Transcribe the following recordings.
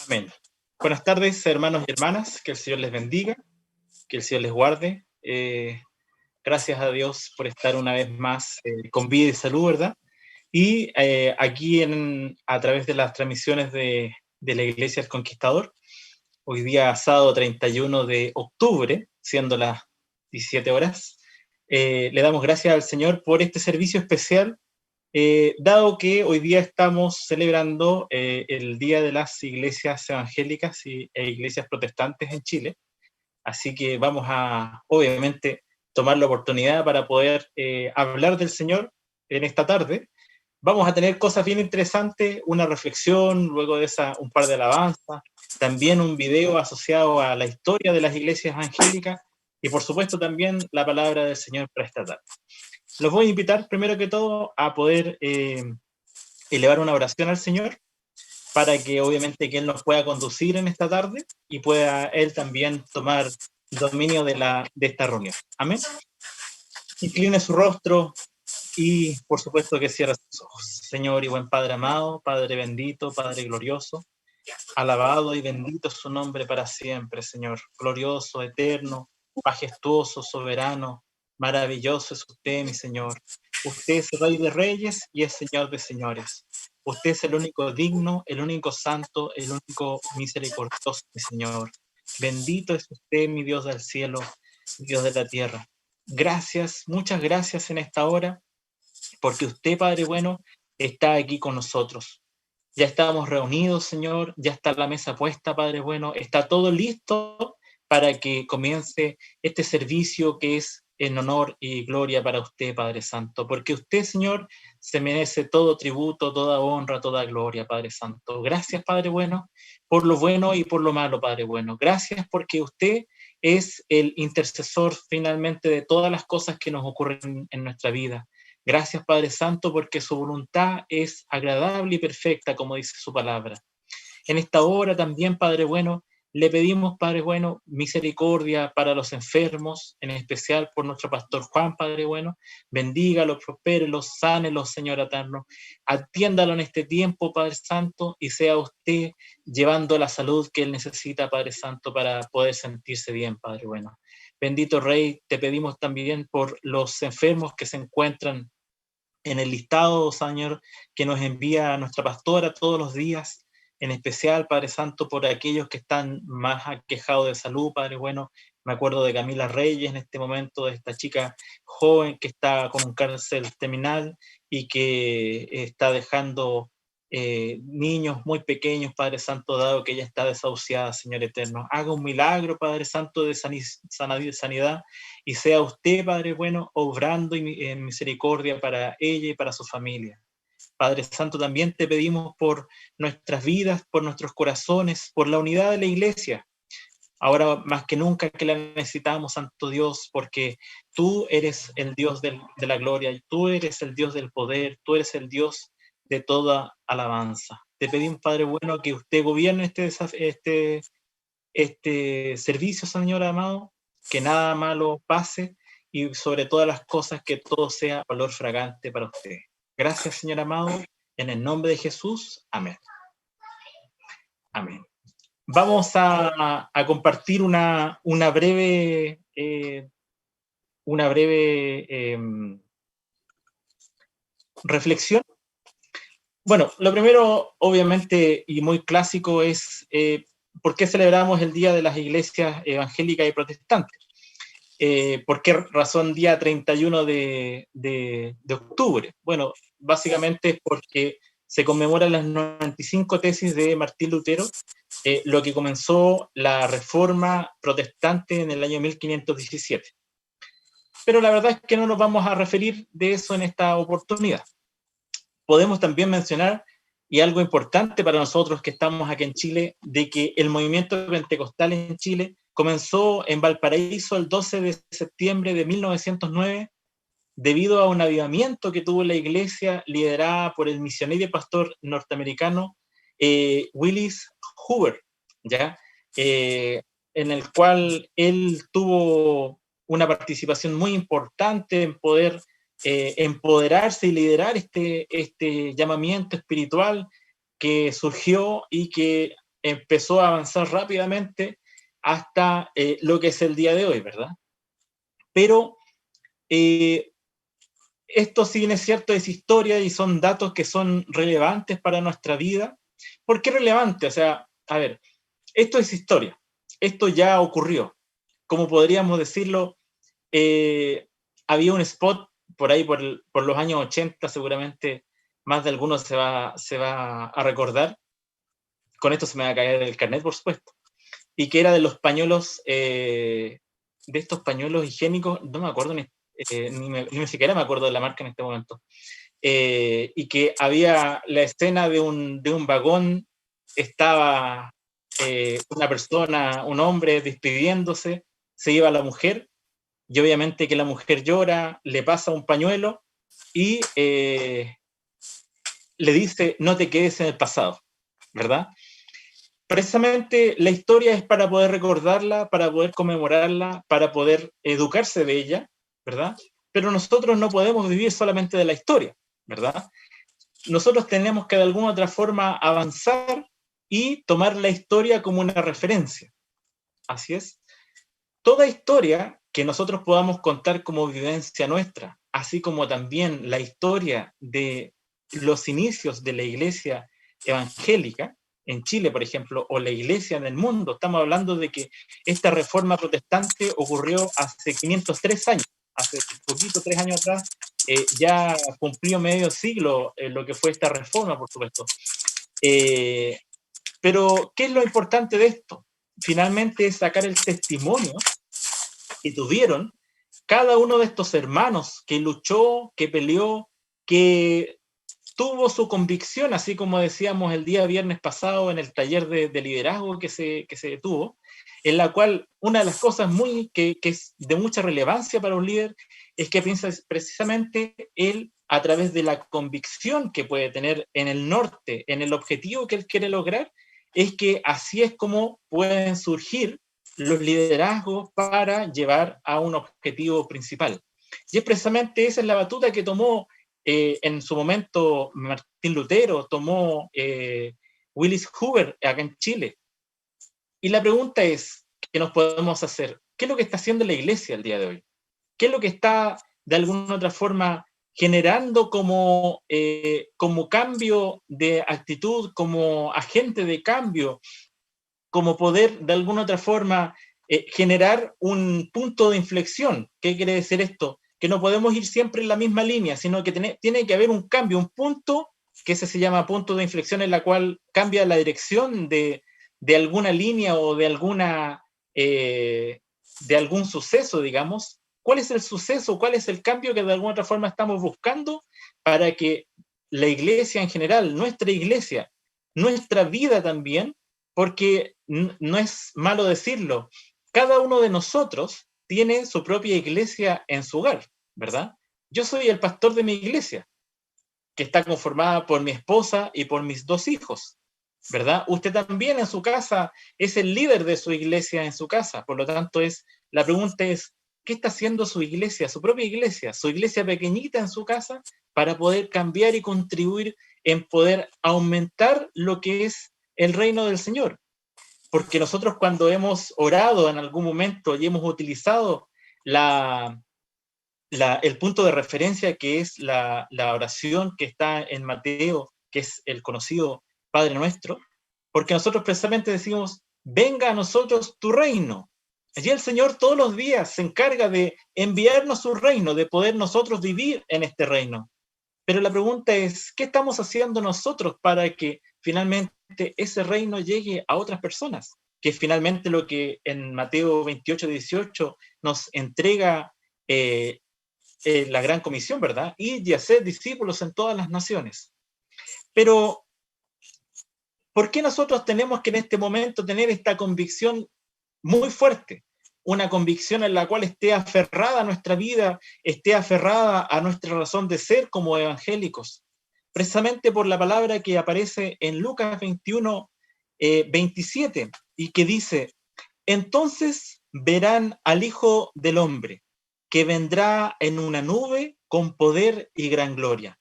Amén. Buenas tardes, hermanos y hermanas. Que el Señor les bendiga, que el Señor les guarde. Gracias a Dios por estar una vez más con vida y salud, ¿verdad? Y aquí a través de las transmisiones de la Iglesia del Conquistador, hoy día sábado 31 de octubre, siendo las 17 horas, le damos gracias al Señor por este servicio especial, dado que hoy día estamos celebrando el Día de las Iglesias Evangélicas e Iglesias Protestantes en Chile. Así que vamos a, obviamente, tomar la oportunidad para poder hablar del Señor en esta tarde. Vamos a tener cosas bien interesantes, una reflexión, luego de esa un par de alabanzas, también un video asociado a la historia de las iglesias evangélicas y por supuesto también la palabra del Señor para esta tarde. Los voy a invitar primero que todo a poder elevar una oración al Señor para que obviamente que Él nos pueda conducir en esta tarde y pueda Él también tomar dominio de esta reunión. Amén. Incline su rostro y por supuesto que cierre sus ojos. Señor y buen Padre amado, Padre bendito, Padre glorioso, alabado y bendito es su nombre para siempre, Señor. Glorioso, eterno, majestuoso, soberano, maravilloso es usted, mi Señor. Usted es Rey de Reyes y es Señor de Señores. Usted es el único digno, el único santo, el único misericordioso, mi Señor. Bendito es usted, mi Dios del cielo, mi Dios de la tierra. Gracias, muchas gracias en esta hora, porque usted, Padre bueno, está aquí con nosotros. Ya estamos reunidos, Señor, ya está la mesa puesta, Padre bueno, está todo listo para que comience este servicio que es en honor y gloria para usted, Padre Santo, porque usted, Señor, se merece todo tributo, toda honra, toda gloria, Padre Santo. Gracias, Padre bueno, por lo bueno y por lo malo, Padre bueno. Gracias porque usted es el intercesor finalmente de todas las cosas que nos ocurren en nuestra vida. Gracias, Padre Santo, porque su voluntad es agradable y perfecta, como dice su palabra. En esta hora también, Padre bueno, le pedimos, Padre bueno, misericordia para los enfermos, en especial por nuestro pastor Juan, Padre bueno. Bendígalo, prospérelo, sánelo, Señor eterno. Atiéndalo en este tiempo, Padre Santo, y sea usted llevando la salud que él necesita, Padre Santo, para poder sentirse bien, Padre bueno. Bendito Rey, te pedimos también por los enfermos que se encuentran en el listado, Señor, que nos envía nuestra pastora todos los días, en especial, Padre Santo, por aquellos que están más aquejados de salud, Padre bueno. Me acuerdo de Camila Reyes en este momento, de esta chica joven que está con un cáncer terminal y que está dejando niños muy pequeños, Padre Santo, dado que ella está desahuciada, Señor eterno. Haga un milagro, Padre Santo, de sanidad, y sea usted, Padre bueno, obrando en misericordia para ella y para su familia. Padre Santo, también te pedimos por nuestras vidas, por nuestros corazones, por la unidad de la iglesia. Ahora más que nunca que la necesitamos, Santo Dios, porque tú eres el Dios de la gloria, y tú eres el Dios del poder, tú eres el Dios de toda alabanza. Te pedimos, Padre bueno, que usted gobierne este servicio, Señor amado, que nada malo pase y sobre todas las cosas que todo sea olor fragante para usted. Gracias, Señor amado, en el nombre de Jesús. Amén. Amén. Vamos a compartir una breve reflexión. Bueno, lo primero, obviamente, y muy clásico es ¿por qué celebramos el Día de las Iglesias Evangélicas y Protestantes? ¿Por qué razón día 31 de octubre? Bueno, básicamente es porque se conmemoran las 95 tesis de Martín Lutero, lo que comenzó la Reforma Protestante en el año 1517. Pero la verdad es que no nos vamos a referir de eso en esta oportunidad. Podemos también mencionar, y algo importante para nosotros que estamos aquí en Chile, de que el movimiento pentecostal en Chile comenzó en Valparaíso el 12 de septiembre de 1909 debido a un avivamiento que tuvo la iglesia liderada por el misionero y pastor norteamericano Willis Hoover, ¿ya? En el cual él tuvo una participación muy importante en poder empoderarse y liderar este llamamiento espiritual que surgió y que empezó a avanzar rápidamente hasta lo que es el día de hoy, ¿verdad? Pero esto, si bien es cierto, es historia y son datos que son relevantes para nuestra vida. ¿Por qué relevante? O sea, a ver, esto es historia, esto ya ocurrió. Como podríamos decirlo, había un spot por ahí, por los años 80, seguramente más de algunos se va a recordar. Con esto se me va a caer el carnet, por supuesto. Y que era de los pañuelos, de estos pañuelos higiénicos, no me acuerdo ni siquiera me acuerdo de la marca en este momento. Y que había la escena de un vagón, estaba una persona, un hombre despidiéndose, se iba la mujer, y obviamente que la mujer llora, le pasa un pañuelo y le dice, no te quedes en el pasado, ¿verdad? Precisamente la historia es para poder recordarla, para poder conmemorarla, para poder educarse de ella, ¿verdad? Pero nosotros no podemos vivir solamente de la historia, ¿verdad? Nosotros tenemos que de alguna otra forma avanzar y tomar la historia como una referencia. Así es. Toda historia que nosotros podamos contar como vivencia nuestra, así como también la historia de los inicios de la iglesia evangélica, en Chile, por ejemplo, o la iglesia en el mundo, estamos hablando de que esta reforma protestante ocurrió hace 503 años, hace poquito, 3 años atrás, ya cumplió medio siglo lo que fue esta reforma, por supuesto. Pero, ¿qué es lo importante de esto? Finalmente es sacar el testimonio que tuvieron cada uno de estos hermanos que luchó, que peleó, que tuvo su convicción, así como decíamos el día viernes pasado en el taller de liderazgo que se tuvo, en la cual una de las cosas que es de mucha relevancia para un líder es que piensa precisamente él a través de la convicción que puede tener en el norte, en el objetivo que él quiere lograr, es que así es como pueden surgir los liderazgos para llevar a un objetivo principal. Y es precisamente esa es la batuta que tomó en su momento Martín Lutero, tomó Willis Hoover acá en Chile. Y la pregunta es, ¿qué nos podemos hacer? ¿Qué es lo que está haciendo la iglesia el día de hoy? ¿Qué es lo que está de alguna otra forma generando como cambio de actitud, como agente de cambio, como poder de alguna otra forma generar un punto de inflexión? ¿Qué quiere decir esto? Que no podemos ir siempre en la misma línea, sino que tiene que haber un cambio, un punto que ese se llama punto de inflexión, en la cual cambia la dirección de alguna línea o de algún suceso, digamos. ¿Cuál es el suceso? ¿Cuál es el cambio que de alguna otra forma estamos buscando para que la iglesia en general, nuestra iglesia, nuestra vida también, porque no es malo decirlo, cada uno de nosotros tiene su propia iglesia en su hogar, ¿verdad? Yo soy el pastor de mi iglesia, que está conformada por mi esposa y por mis 2 hijos, ¿verdad? Usted también en su casa es el líder de su iglesia en su casa, por lo tanto la pregunta es, ¿qué está haciendo su iglesia, su propia iglesia, su iglesia pequeñita en su casa, para poder cambiar y contribuir en poder aumentar lo que es el reino del Señor? Porque nosotros cuando hemos orado en algún momento y hemos utilizado el punto de referencia que es la oración que está en Mateo, que es el conocido Padre Nuestro, porque nosotros precisamente decimos, venga a nosotros tu reino. Allí el Señor todos los días se encarga de enviarnos su reino, de poder nosotros vivir en este reino. Pero la pregunta es, ¿qué estamos haciendo nosotros para que finalmente ese reino llegue a otras personas? Que es finalmente lo que en Mateo 28, 18 nos entrega la gran comisión, ¿verdad? Y hacer discípulos en todas las naciones. Pero, ¿por qué nosotros tenemos que en este momento tener esta convicción muy fuerte? Una convicción en la cual esté aferrada a nuestra vida, esté aferrada a nuestra razón de ser como evangélicos. Precisamente por la palabra que aparece en Lucas 21, 27, y que dice, entonces verán al Hijo del Hombre, que vendrá en una nube con poder y gran gloria.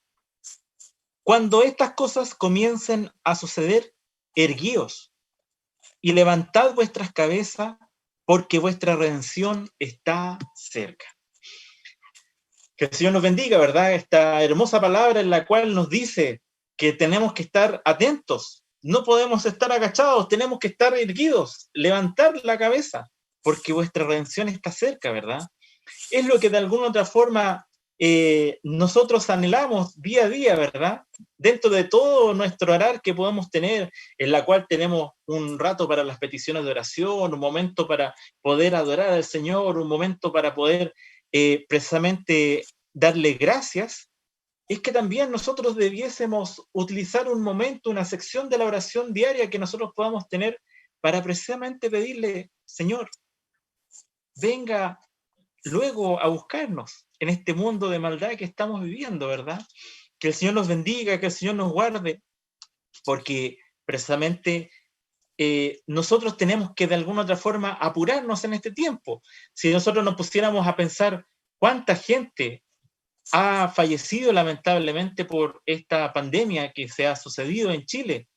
Cuando estas cosas comiencen a suceder, erguíos, y levantad vuestras cabezas, porque vuestra redención está cerca. Que el Señor nos bendiga, ¿verdad? Esta hermosa palabra en la cual nos dice que tenemos que estar atentos, no podemos estar agachados, tenemos que estar erguidos, levantar la cabeza, porque vuestra redención está cerca, ¿verdad? Es lo que de alguna otra forma nosotros anhelamos día a día, ¿verdad? Dentro de todo nuestro orar que podamos tener, en la cual tenemos un rato para las peticiones de oración, un momento para poder adorar al Señor, un momento para poder precisamente darle gracias, es que también nosotros debiésemos utilizar un momento, una sección de la oración diaria que nosotros podamos tener para precisamente pedirle, Señor, venga luego a buscarnos en este mundo de maldad que estamos viviendo, ¿verdad? Que el Señor nos bendiga, que el Señor nos guarde, porque precisamente nosotros tenemos que de alguna otra forma apurarnos en este tiempo. Si nosotros nos pusiéramos a pensar cuánta gente ha fallecido lamentablemente por esta pandemia que se ha sucedido en Chile,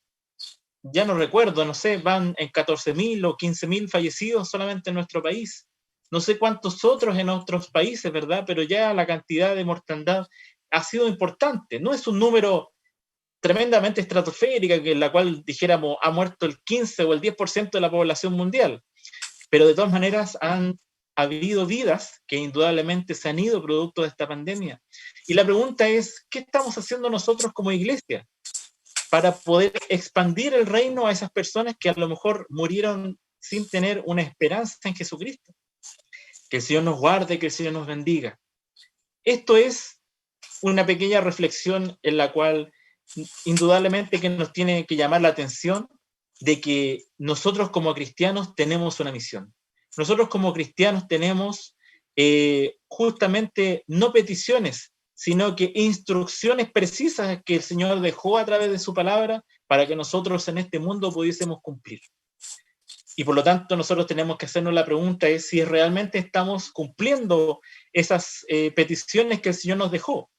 ya no recuerdo, no sé, van en 14.000 o 15.000 fallecidos solamente en nuestro país. No sé cuántos otros en otros países, ¿verdad? Pero ya la cantidad de mortandad ha sido importante. No es un número tremendamente estratosférica, que en la cual dijéramos ha muerto el 15 o el 10% de la población mundial. Pero de todas maneras han habido vidas que indudablemente se han ido producto de esta pandemia. Y la pregunta es, ¿qué estamos haciendo nosotros como iglesia para poder expandir el reino a esas personas que a lo mejor murieron sin tener una esperanza en Jesucristo? Que el Señor nos guarde, que el Señor nos bendiga. Esto es una pequeña reflexión en la cual indudablemente que nos tiene que llamar la atención de que nosotros como cristianos tenemos una misión. Nosotros como cristianos tenemos justamente no peticiones, sino que instrucciones precisas que el Señor dejó a través de su palabra para que nosotros en este mundo pudiésemos cumplir. Y por lo tanto nosotros tenemos que hacernos la pregunta es si realmente estamos cumpliendo esas peticiones que el Señor nos dejó,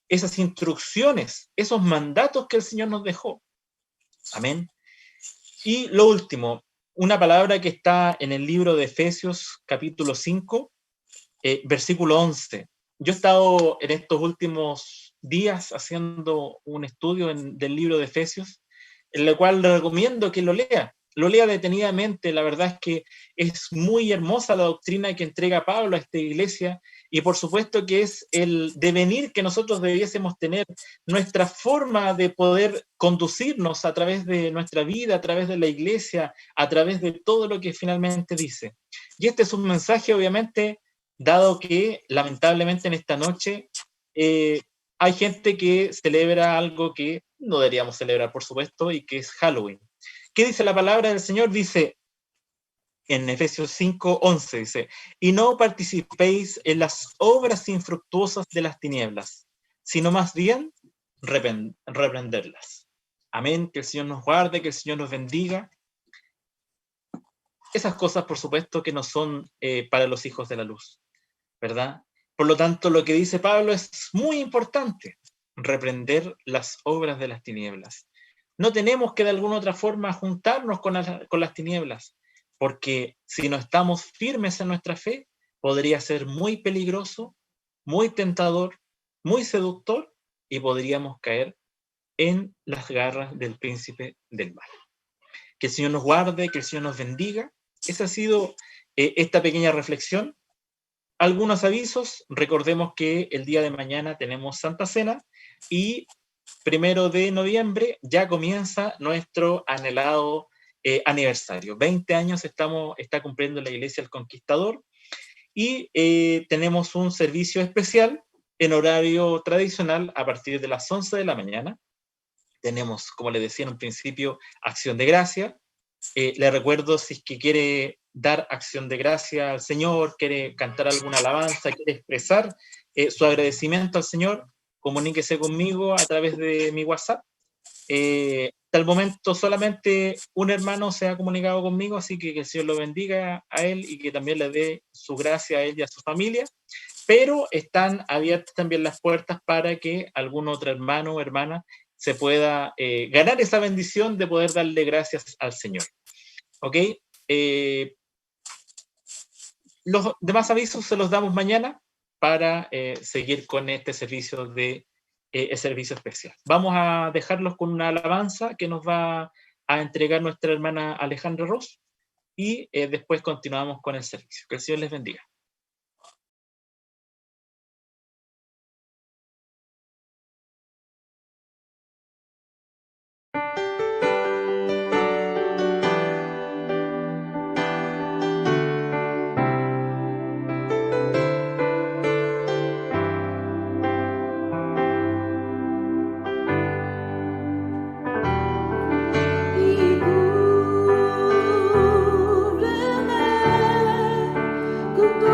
esas instrucciones, esos mandatos que el Señor nos dejó. Amén. Y lo último, una palabra que está en el libro de Efesios capítulo 5, versículo 11. Yo he estado en estos últimos días haciendo un estudio del libro de Efesios, en el cual le recomiendo que lo lea detenidamente. La verdad es que es muy hermosa la doctrina que entrega Pablo a esta iglesia, y por supuesto que es el devenir que nosotros debiésemos tener, nuestra forma de poder conducirnos a través de nuestra vida, a través de la iglesia, a través de todo lo que finalmente dice. Y este es un mensaje, obviamente, dado que lamentablemente en esta noche hay gente que celebra algo que no deberíamos celebrar, por supuesto, y que es Halloween. ¿Qué dice la palabra del Señor? Dice en Efesios 5:11, dice, y no participéis en las obras infructuosas de las tinieblas, sino más bien reprenderlas. Amén, que el Señor nos guarde, que el Señor nos bendiga. Esas cosas, por supuesto, que no son para los hijos de la luz, ¿verdad? Por lo tanto, lo que dice Pablo es muy importante, reprender las obras de las tinieblas. No tenemos que de alguna otra forma juntarnos con las tinieblas, porque si no estamos firmes en nuestra fe, podría ser muy peligroso, muy tentador, muy seductor, y podríamos caer en las garras del príncipe del mal. Que el Señor nos guarde, que el Señor nos bendiga. Esa ha sido esta pequeña reflexión. Algunos avisos, recordemos que el día de mañana tenemos Santa Cena y 1 de noviembre ya comienza nuestro anhelado aniversario. 20 años está cumpliendo la Iglesia El Conquistador, y tenemos un servicio especial en horario tradicional a partir de las 11 de la mañana. Tenemos, como les decía en un principio, acción de gracia. Le recuerdo, si es que quiere dar acción de gracia al Señor, quiere cantar alguna alabanza, quiere expresar su agradecimiento al Señor, comuníquese conmigo a través de mi WhatsApp. Hasta el momento solamente un hermano se ha comunicado conmigo, así que el Señor lo bendiga a él y que también le dé su gracia a él y a su familia, pero están abiertas también las puertas para que algún otro hermano o hermana se pueda ganar esa bendición de poder darle gracias al Señor. ¿Ok? Los demás avisos se los damos mañana para seguir con este servicio de servicio especial. Vamos a dejarlos con una alabanza que nos va a entregar nuestra hermana Alejandra Ross y después continuamos con el servicio. Que el Señor les bendiga. Cúbreme con tu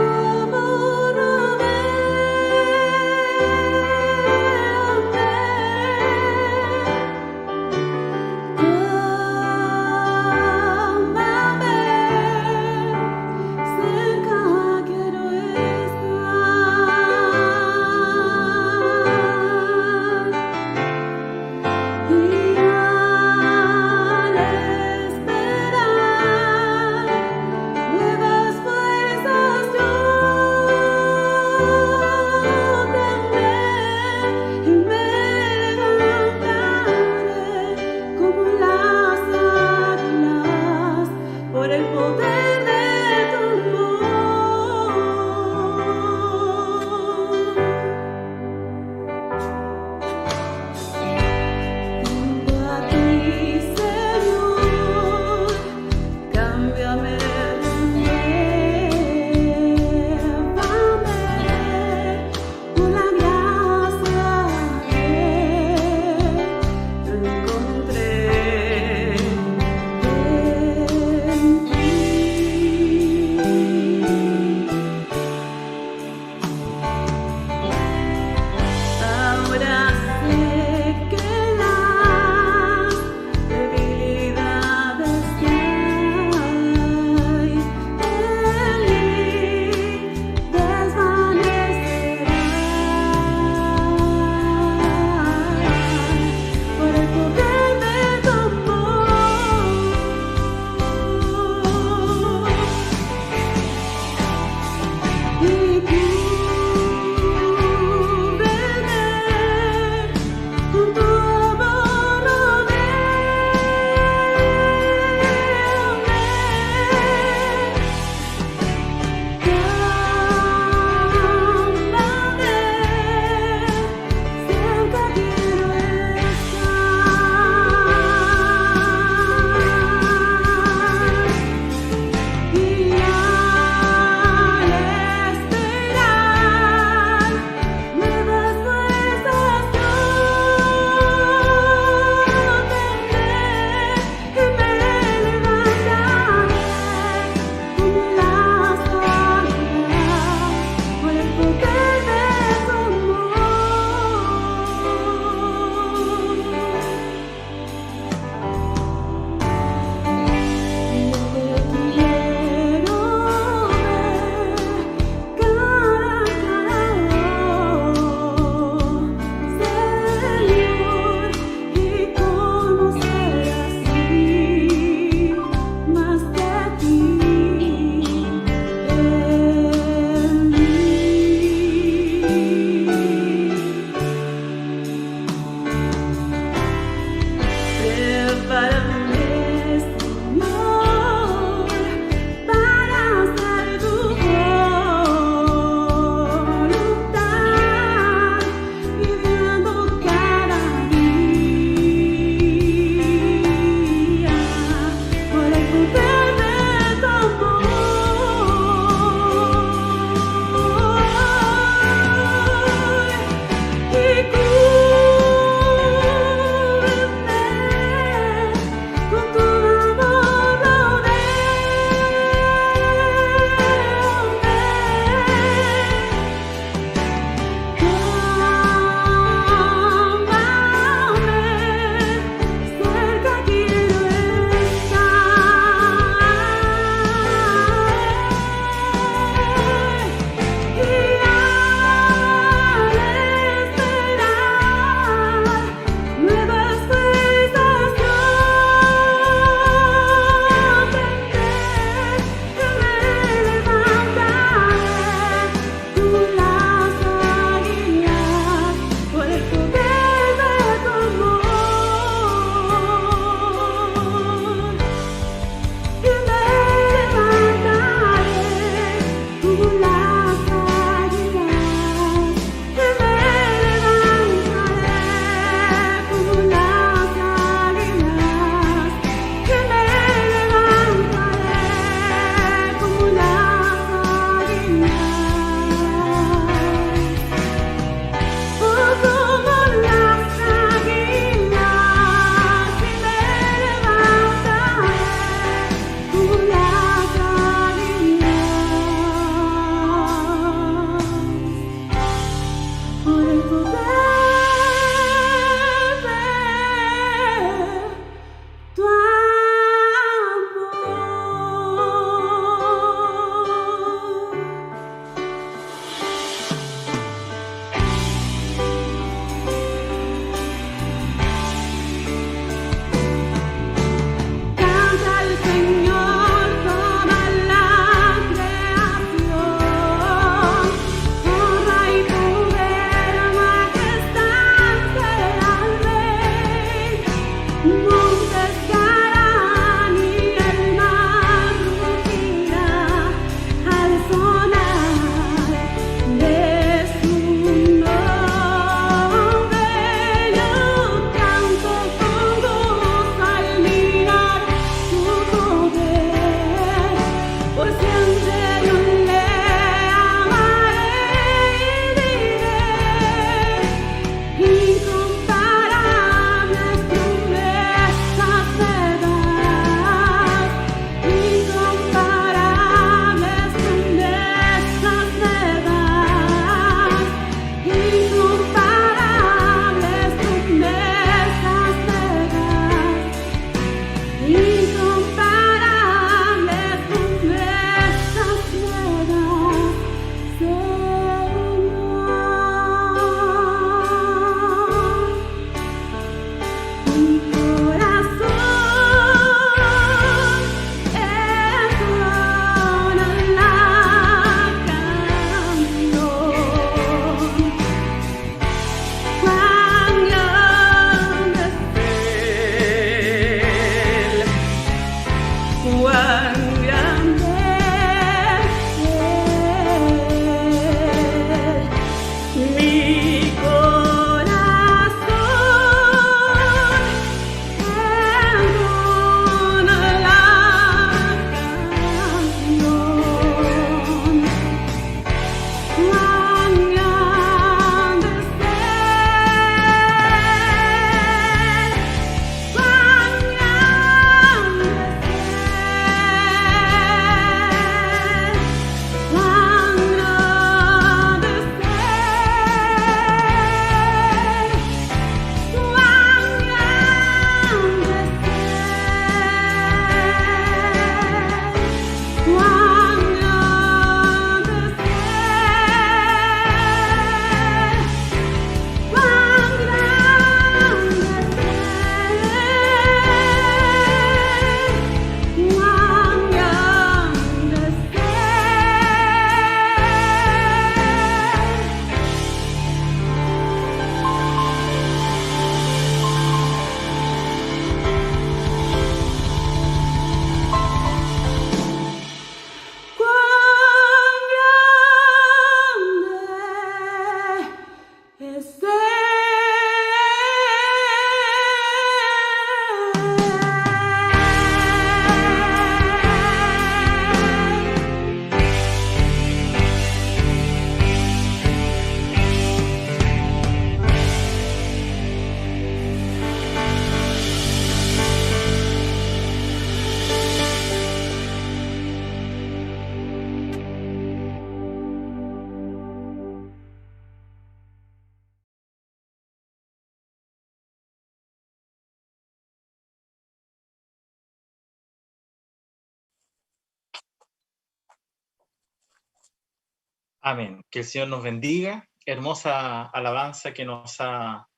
Amén. Que el Señor nos bendiga. Hermosa alabanza que nos ha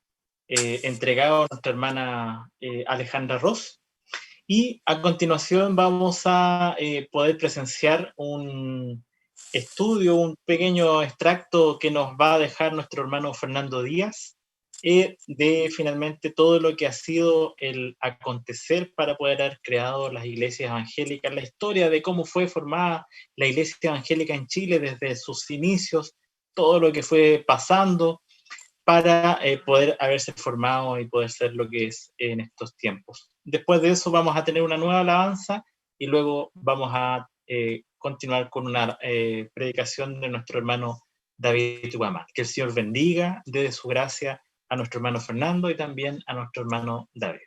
entregado nuestra hermana Alejandra Ross. Y a continuación vamos a poder presenciar un estudio, un pequeño extracto que nos va a dejar nuestro hermano Fernando Díaz de finalmente todo lo que ha sido el acontecer para poder haber creado las iglesias evangélicas, la historia de cómo fue formada la iglesia evangélica en Chile desde sus inicios, todo lo que fue pasando para poder haberse formado y poder ser lo que es en estos tiempos. Después de eso vamos a tener una nueva alabanza y luego vamos a continuar con una predicación de nuestro hermano David Guamán. Que el Señor bendiga, dé de su gracia a nuestro hermano Fernando y también a nuestro hermano David.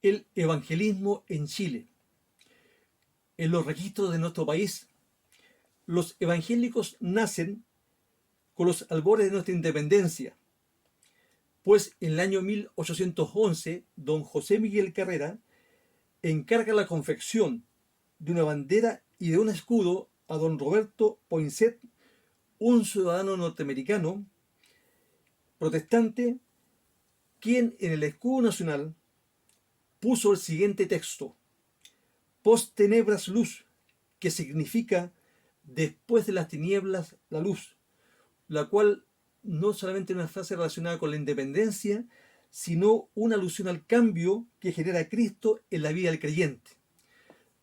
El evangelismo en Chile. En los registros de nuestro país, los evangélicos nacen con los albores de nuestra independencia, pues en el año 1811, don José Miguel Carrera encarga la confección de una bandera y de un escudo a don Roberto Poinsett, un ciudadano norteamericano protestante, quien en el escudo nacional puso el siguiente texto: post tenebras luz, que significa después de las tinieblas la luz, la cual no solamente es una frase relacionada con la independencia, sino una alusión al cambio que genera Cristo en la vida del creyente.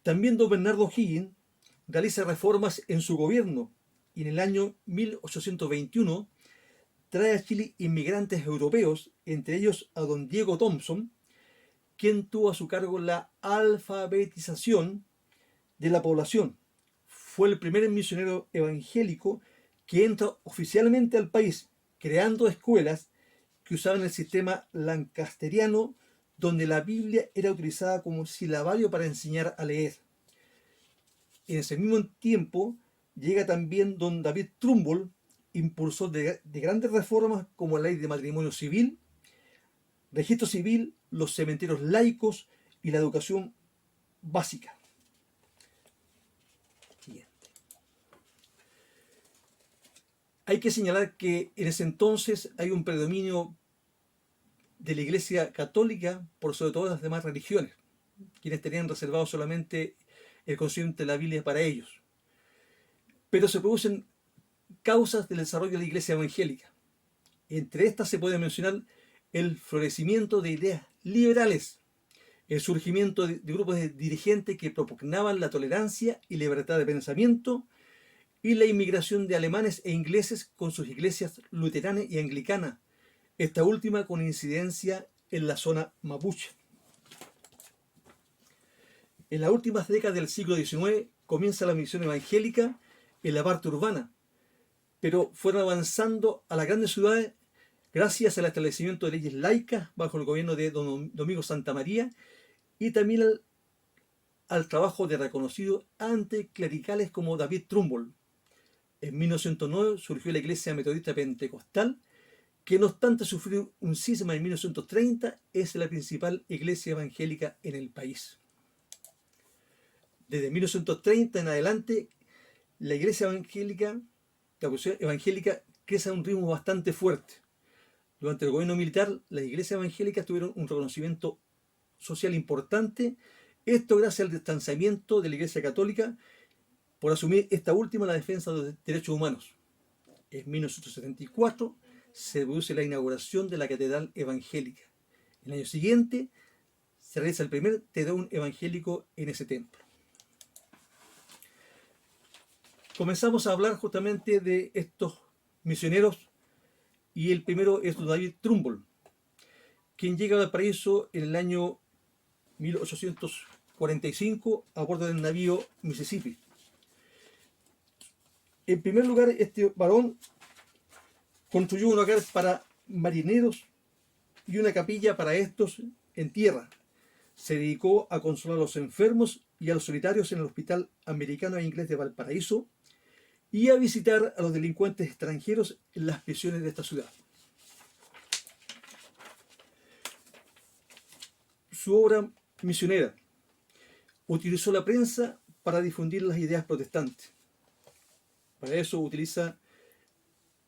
También don Bernardo O'Higgins realiza reformas en su gobierno y en el año 1821 trae a Chile inmigrantes europeos, entre ellos a don Diego Thompson, quien tuvo a su cargo la alfabetización de la población. Fue el primer misionero evangélico que entra oficialmente al país, creando escuelas que usaban el sistema lancasteriano, donde la Biblia era utilizada como silabario para enseñar a leer. En ese mismo tiempo llega también don David Trumbull, impulsor de grandes reformas como la ley de matrimonio civil, registro civil, los cementerios laicos y la educación básica. Hay que señalar que en ese entonces hay un predominio de la Iglesia Católica por sobre todas las demás religiones, quienes tenían reservado solamente el conocimiento de la Biblia para ellos. Pero se producen causas del desarrollo de la Iglesia evangélica. Entre estas se puede mencionar el florecimiento de ideas liberales, el surgimiento de grupos de dirigentes que propugnaban la tolerancia y libertad de pensamiento, y la inmigración de alemanes e ingleses con sus iglesias luterana y anglicana, esta última con incidencia en la zona mapuche. En las últimas décadas del siglo XIX comienza la misión evangélica en la parte urbana, pero fueron avanzando a las grandes ciudades gracias al establecimiento de leyes laicas bajo el gobierno de don Domingo Santa María y también al trabajo de reconocidos anticlericales como David Trumbull. En 1909 surgió la Iglesia Metodista Pentecostal, que no obstante sufrir un cisma en 1930, es la principal iglesia evangélica en el país. Desde 1930 en adelante, la iglesia evangélica crece a un ritmo bastante fuerte. Durante el gobierno militar, las iglesias evangélicas tuvieron un reconocimiento social importante, esto gracias al distanciamiento de la Iglesia Católica por asumir esta última la defensa de los derechos humanos. En 1974 se produce la inauguración de la Catedral Evangélica. El año siguiente se realiza el primer Tedeum evangélico en ese templo. Comenzamos a hablar justamente de estos misioneros y el primero es David Trumbull, quien llega a Valparaíso en el año 1845 a bordo del navío Mississippi. En primer lugar, este varón construyó un hogar para marineros y una capilla para estos en tierra. Se dedicó a consolar a los enfermos y a los solitarios en el Hospital Americano e Inglés de Valparaíso y a visitar a los delincuentes extranjeros en las prisiones de esta ciudad. Su obra misionera utilizó la prensa para difundir las ideas protestantes. Para eso utiliza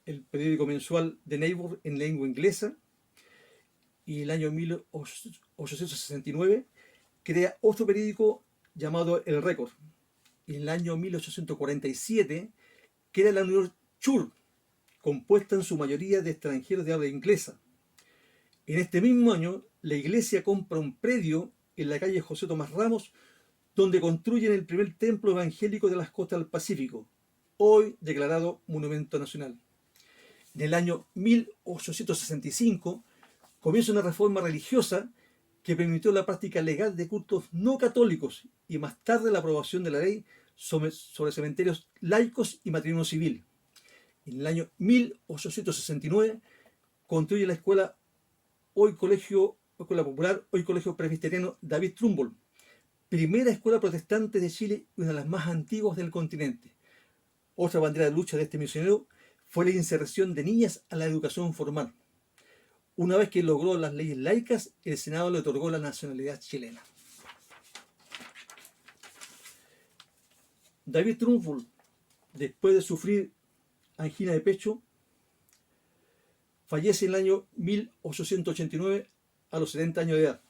el periódico mensual The Neighbor en lengua inglesa, y en el año 1869 crea otro periódico llamado El Récord. Y en el año 1847 crea la New York Church, compuesta en su mayoría de extranjeros de habla inglesa. En este mismo año, la iglesia compra un predio en la calle José Tomás Ramos, donde construyen el primer templo evangélico de las costas del Pacífico, hoy declarado Monumento Nacional. En el año 1865 comienza una reforma religiosa que permitió la práctica legal de cultos no católicos y más tarde la aprobación de la ley sobre cementerios laicos y matrimonio civil. En el año 1869 construye la escuela popular, hoy colegio presbiteriano David Trumbull, primera escuela protestante de Chile y una de las más antiguas del continente. Otra bandera de lucha de este misionero fue la inserción de niñas a la educación formal. Una vez que logró las leyes laicas, el Senado le otorgó la nacionalidad chilena. David Trumbull, después de sufrir angina de pecho, fallece en el año 1889 a los 70 años de edad.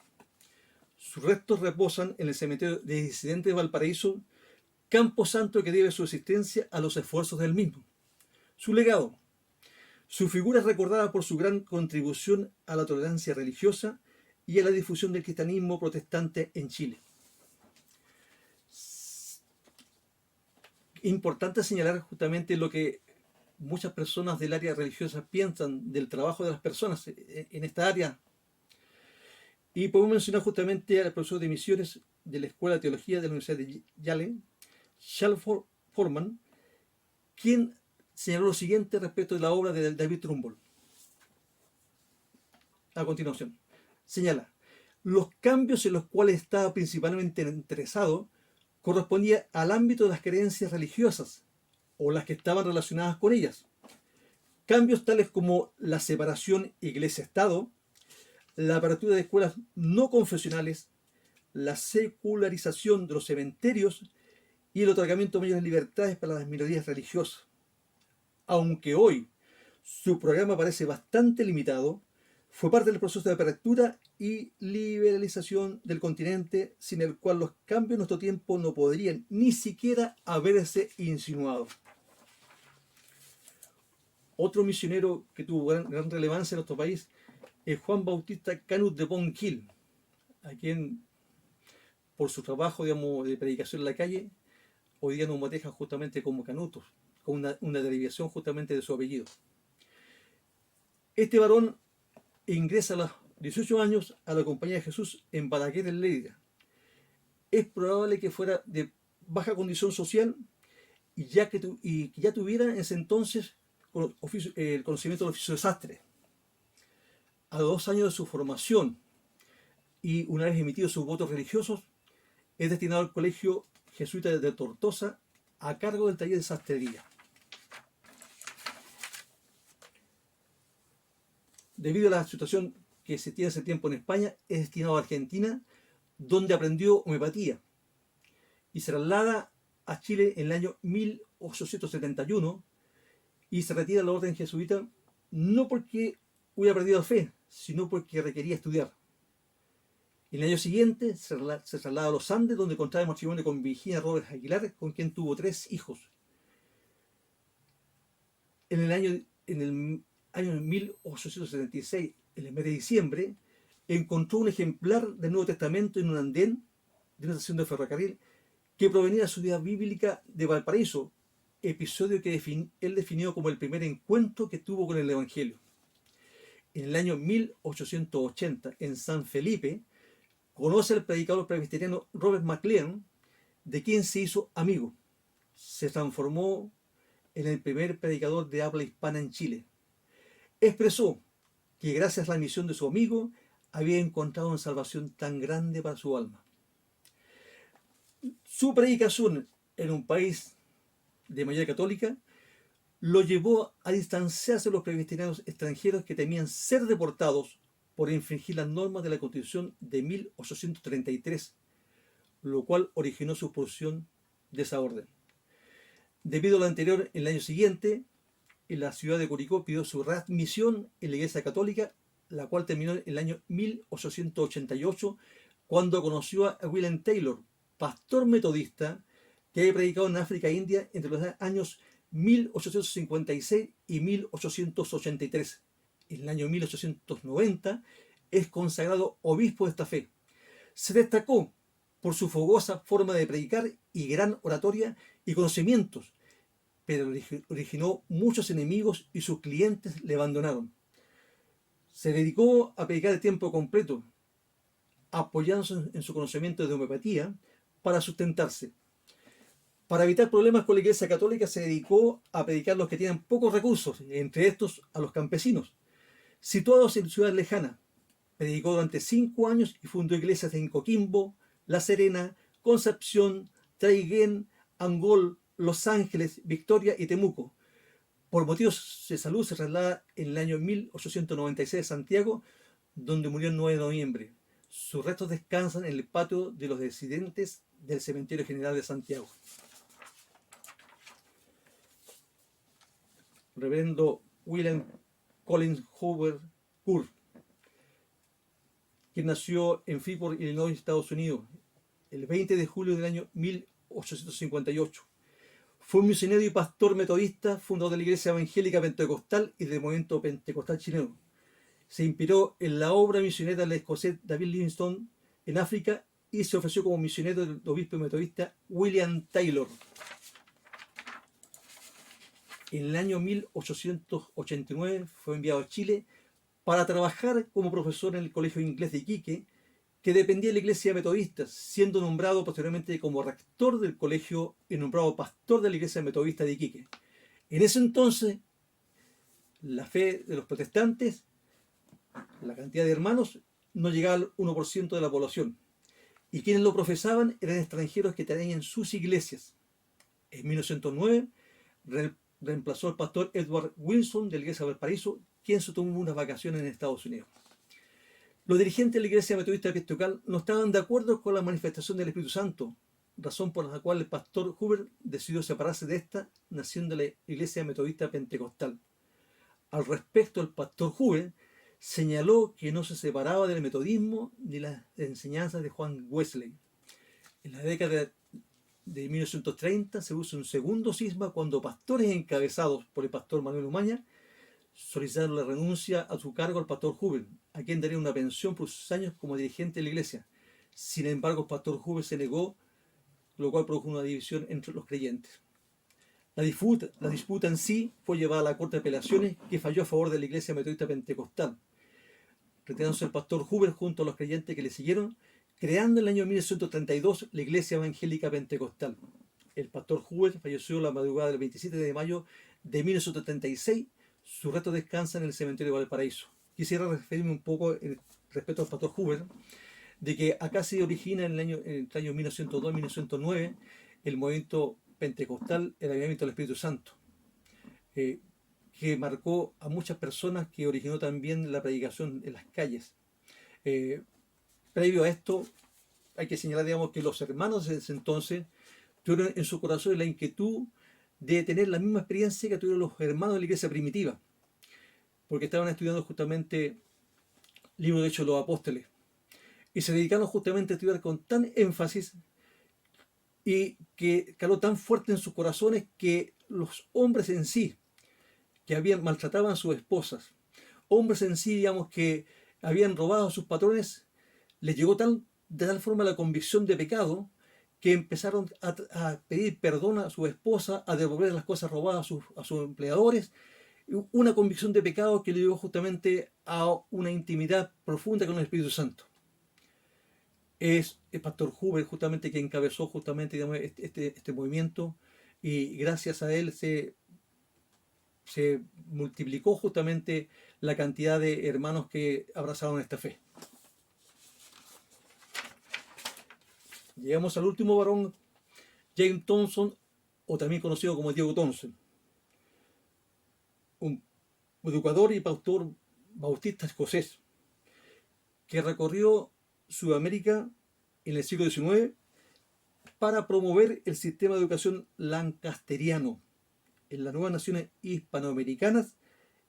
Sus restos reposan en el cementerio de disidentes de Valparaíso, campo santo que debe su existencia a los esfuerzos del mismo. Su legado. Su figura es recordada por su gran contribución a la tolerancia religiosa y a la difusión del cristianismo protestante en Chile. Importante señalar justamente lo que muchas personas del área religiosa piensan del trabajo de las personas en esta área. Y podemos mencionar justamente al profesor de misiones de la Escuela de Teología de la Universidad de Yale, Charles Forman, quien señaló lo siguiente respecto de la obra de David Trumbull. A continuación, señala: los cambios en los cuales estaba principalmente interesado correspondía al ámbito de las creencias religiosas o las que estaban relacionadas con ellas. Cambios tales como la separación iglesia-estado, la apertura de escuelas no confesionales, la secularización de los cementerios y el otorgamiento de mayores libertades para las minorías religiosas. Aunque hoy su programa parece bastante limitado, fue parte del proceso de apertura y liberalización del continente, sin el cual los cambios en nuestro tiempo no podrían ni siquiera haberse insinuado. Otro misionero que tuvo gran relevancia en nuestro país es Juan Bautista Canut de Bonquil, a quien por su trabajo, de predicación en la calle, hoy día nos manejan justamente como Canutos, con una derivación justamente de su apellido. Este varón ingresa a los 18 años a la Compañía de Jesús en Balaguer, en Lérida. Es probable que fuera de baja condición social y ya tuviera en ese entonces el conocimiento del oficio de sastre. A los 2 años de su formación y una vez emitidos sus votos religiosos, es destinado al Colegio Jesuita de Tortosa a cargo del taller de sastrería. Debido a la situación que se tiene hace tiempo en España, es destinado a Argentina, donde aprendió homeopatía y se traslada a Chile en el año 1871 y se retira de la orden jesuita no porque hubiera perdido la fe, sino porque requería estudiar. En el año siguiente se traslada a los Andes, donde contrae matrimonio con Virginia Robles Aguilar, con quien tuvo 3 hijos. En el año 1876, en el mes de diciembre, encontró un ejemplar del Nuevo Testamento en un andén de una estación de ferrocarril que provenía de su vida bíblica de Valparaíso, episodio que él definió como el primer encuentro que tuvo con el Evangelio. En el año 1880, en San Felipe, conoce al predicador presbiteriano Robert McLean, de quien se hizo amigo. Se transformó en el primer predicador de habla hispana en Chile. Expresó que gracias a la misión de su amigo había encontrado una salvación tan grande para su alma. Su predicación en un país de mayoría católica lo llevó a distanciarse de los presbiterianos extranjeros que temían ser deportados por infringir las normas de la Constitución de 1833, lo cual originó su expulsión de esa orden. Debido a lo anterior, en el año siguiente, en la ciudad de Curicó pidió su readmisión en la Iglesia Católica, la cual terminó en el año 1888, cuando conoció a William Taylor, pastor metodista que había predicado en África e India entre los años 1856 y 1883. En el año 1890 es consagrado obispo de esta fe. Se destacó por su fogosa forma de predicar y gran oratoria y conocimientos, pero originó muchos enemigos y sus clientes le abandonaron. Se dedicó a predicar de tiempo completo, apoyándose en su conocimiento de homeopatía para sustentarse. Para evitar problemas con la Iglesia Católica se dedicó a predicar a los que tienen pocos recursos, entre estos a los campesinos. Situados en ciudades lejanas, predicó durante 5 años y fundó iglesias en Coquimbo, La Serena, Concepción, Traiguén, Angol, Los Ángeles, Victoria y Temuco. Por motivos de salud se traslada en el año 1896 a Santiago, donde murió el 9 de noviembre. Sus restos descansan en el patio de los disidentes del Cementerio General de Santiago. Reverendo William Collins Hoover Curr, quien nació en Freeport, Illinois, Estados Unidos, el 20 de julio del año 1858. Fue un misionero y pastor metodista, fundador de la Iglesia Evangélica Pentecostal y del movimiento pentecostal chileno. Se inspiró en la obra misionera del escocés David Livingstone en África y se ofreció como misionero del obispo metodista William Taylor. En el año 1889 fue enviado a Chile para trabajar como profesor en el Colegio Inglés de Iquique, que dependía de la Iglesia Metodista, siendo nombrado posteriormente como rector del colegio y nombrado pastor de la Iglesia Metodista de Iquique. En ese entonces, la fe de los protestantes, la cantidad de hermanos, no llegaba al 1% de la población, y quienes lo profesaban eran extranjeros que tenían sus iglesias. En 1909 reemplazó al pastor Edward Wilson de la Iglesia de Valparaíso, quien se tomó unas vacaciones en Estados Unidos. Los dirigentes de la Iglesia Metodista Episcopal no estaban de acuerdo con la manifestación del Espíritu Santo, razón por la cual el pastor Hoover decidió separarse de esta, naciendo la Iglesia Metodista Pentecostal. Al respecto, el pastor Hoover señaló que no se separaba del metodismo ni las enseñanzas de Juan Wesley. En la década de 1930 se puso un segundo cisma cuando pastores encabezados por el pastor Manuel Umaña solicitaron la renuncia a su cargo al pastor Hoover, a quien daría una pensión por sus años como dirigente de la iglesia. Sin embargo, el pastor Hoover se negó, lo cual produjo una división entre los creyentes. La disputa en sí fue llevada a la Corte de Apelaciones, que falló a favor de la Iglesia Metodista Pentecostal, retirándose el pastor Hoover junto a los creyentes que le siguieron, creando en el año 1932 la Iglesia Evangélica Pentecostal. El pastor Hoover falleció la madrugada del 27 de mayo de 1936. Sus restos descansan en el cementerio de Valparaíso. Quisiera referirme un poco respecto al pastor Hoover, de que acá se origina en el año 1902 y 1909 el movimiento pentecostal, el avivamiento del Espíritu Santo, que marcó a muchas personas, que originó también la predicación en las calles. Previo a esto, hay que señalar, digamos, que los hermanos de ese entonces tuvieron en su corazón la inquietud de tener la misma experiencia que tuvieron los hermanos de la iglesia primitiva, porque estaban estudiando justamente el libro de Hechos de los Apóstoles, y se dedicaron justamente a estudiar con tan énfasis y que caló tan fuerte en sus corazones que los hombres en sí, que maltrataban a sus esposas, hombres en sí, digamos, que habían robado a sus patrones, les llegó de tal forma la convicción de pecado que empezaron a pedir perdón a su esposa, a devolver las cosas robadas a sus empleadores. Una convicción de pecado que le llevó justamente a una intimidad profunda con el Espíritu Santo. Es el pastor Hoover justamente que encabezó justamente, digamos, este movimiento, y gracias a él se multiplicó justamente la cantidad de hermanos que abrazaron esta fe. Llegamos al último varón, James Thompson, o también conocido como Diego Thompson, un educador y pastor bautista escocés que recorrió Sudamérica en el siglo XIX para promover el sistema de educación lancasteriano en las nuevas naciones hispanoamericanas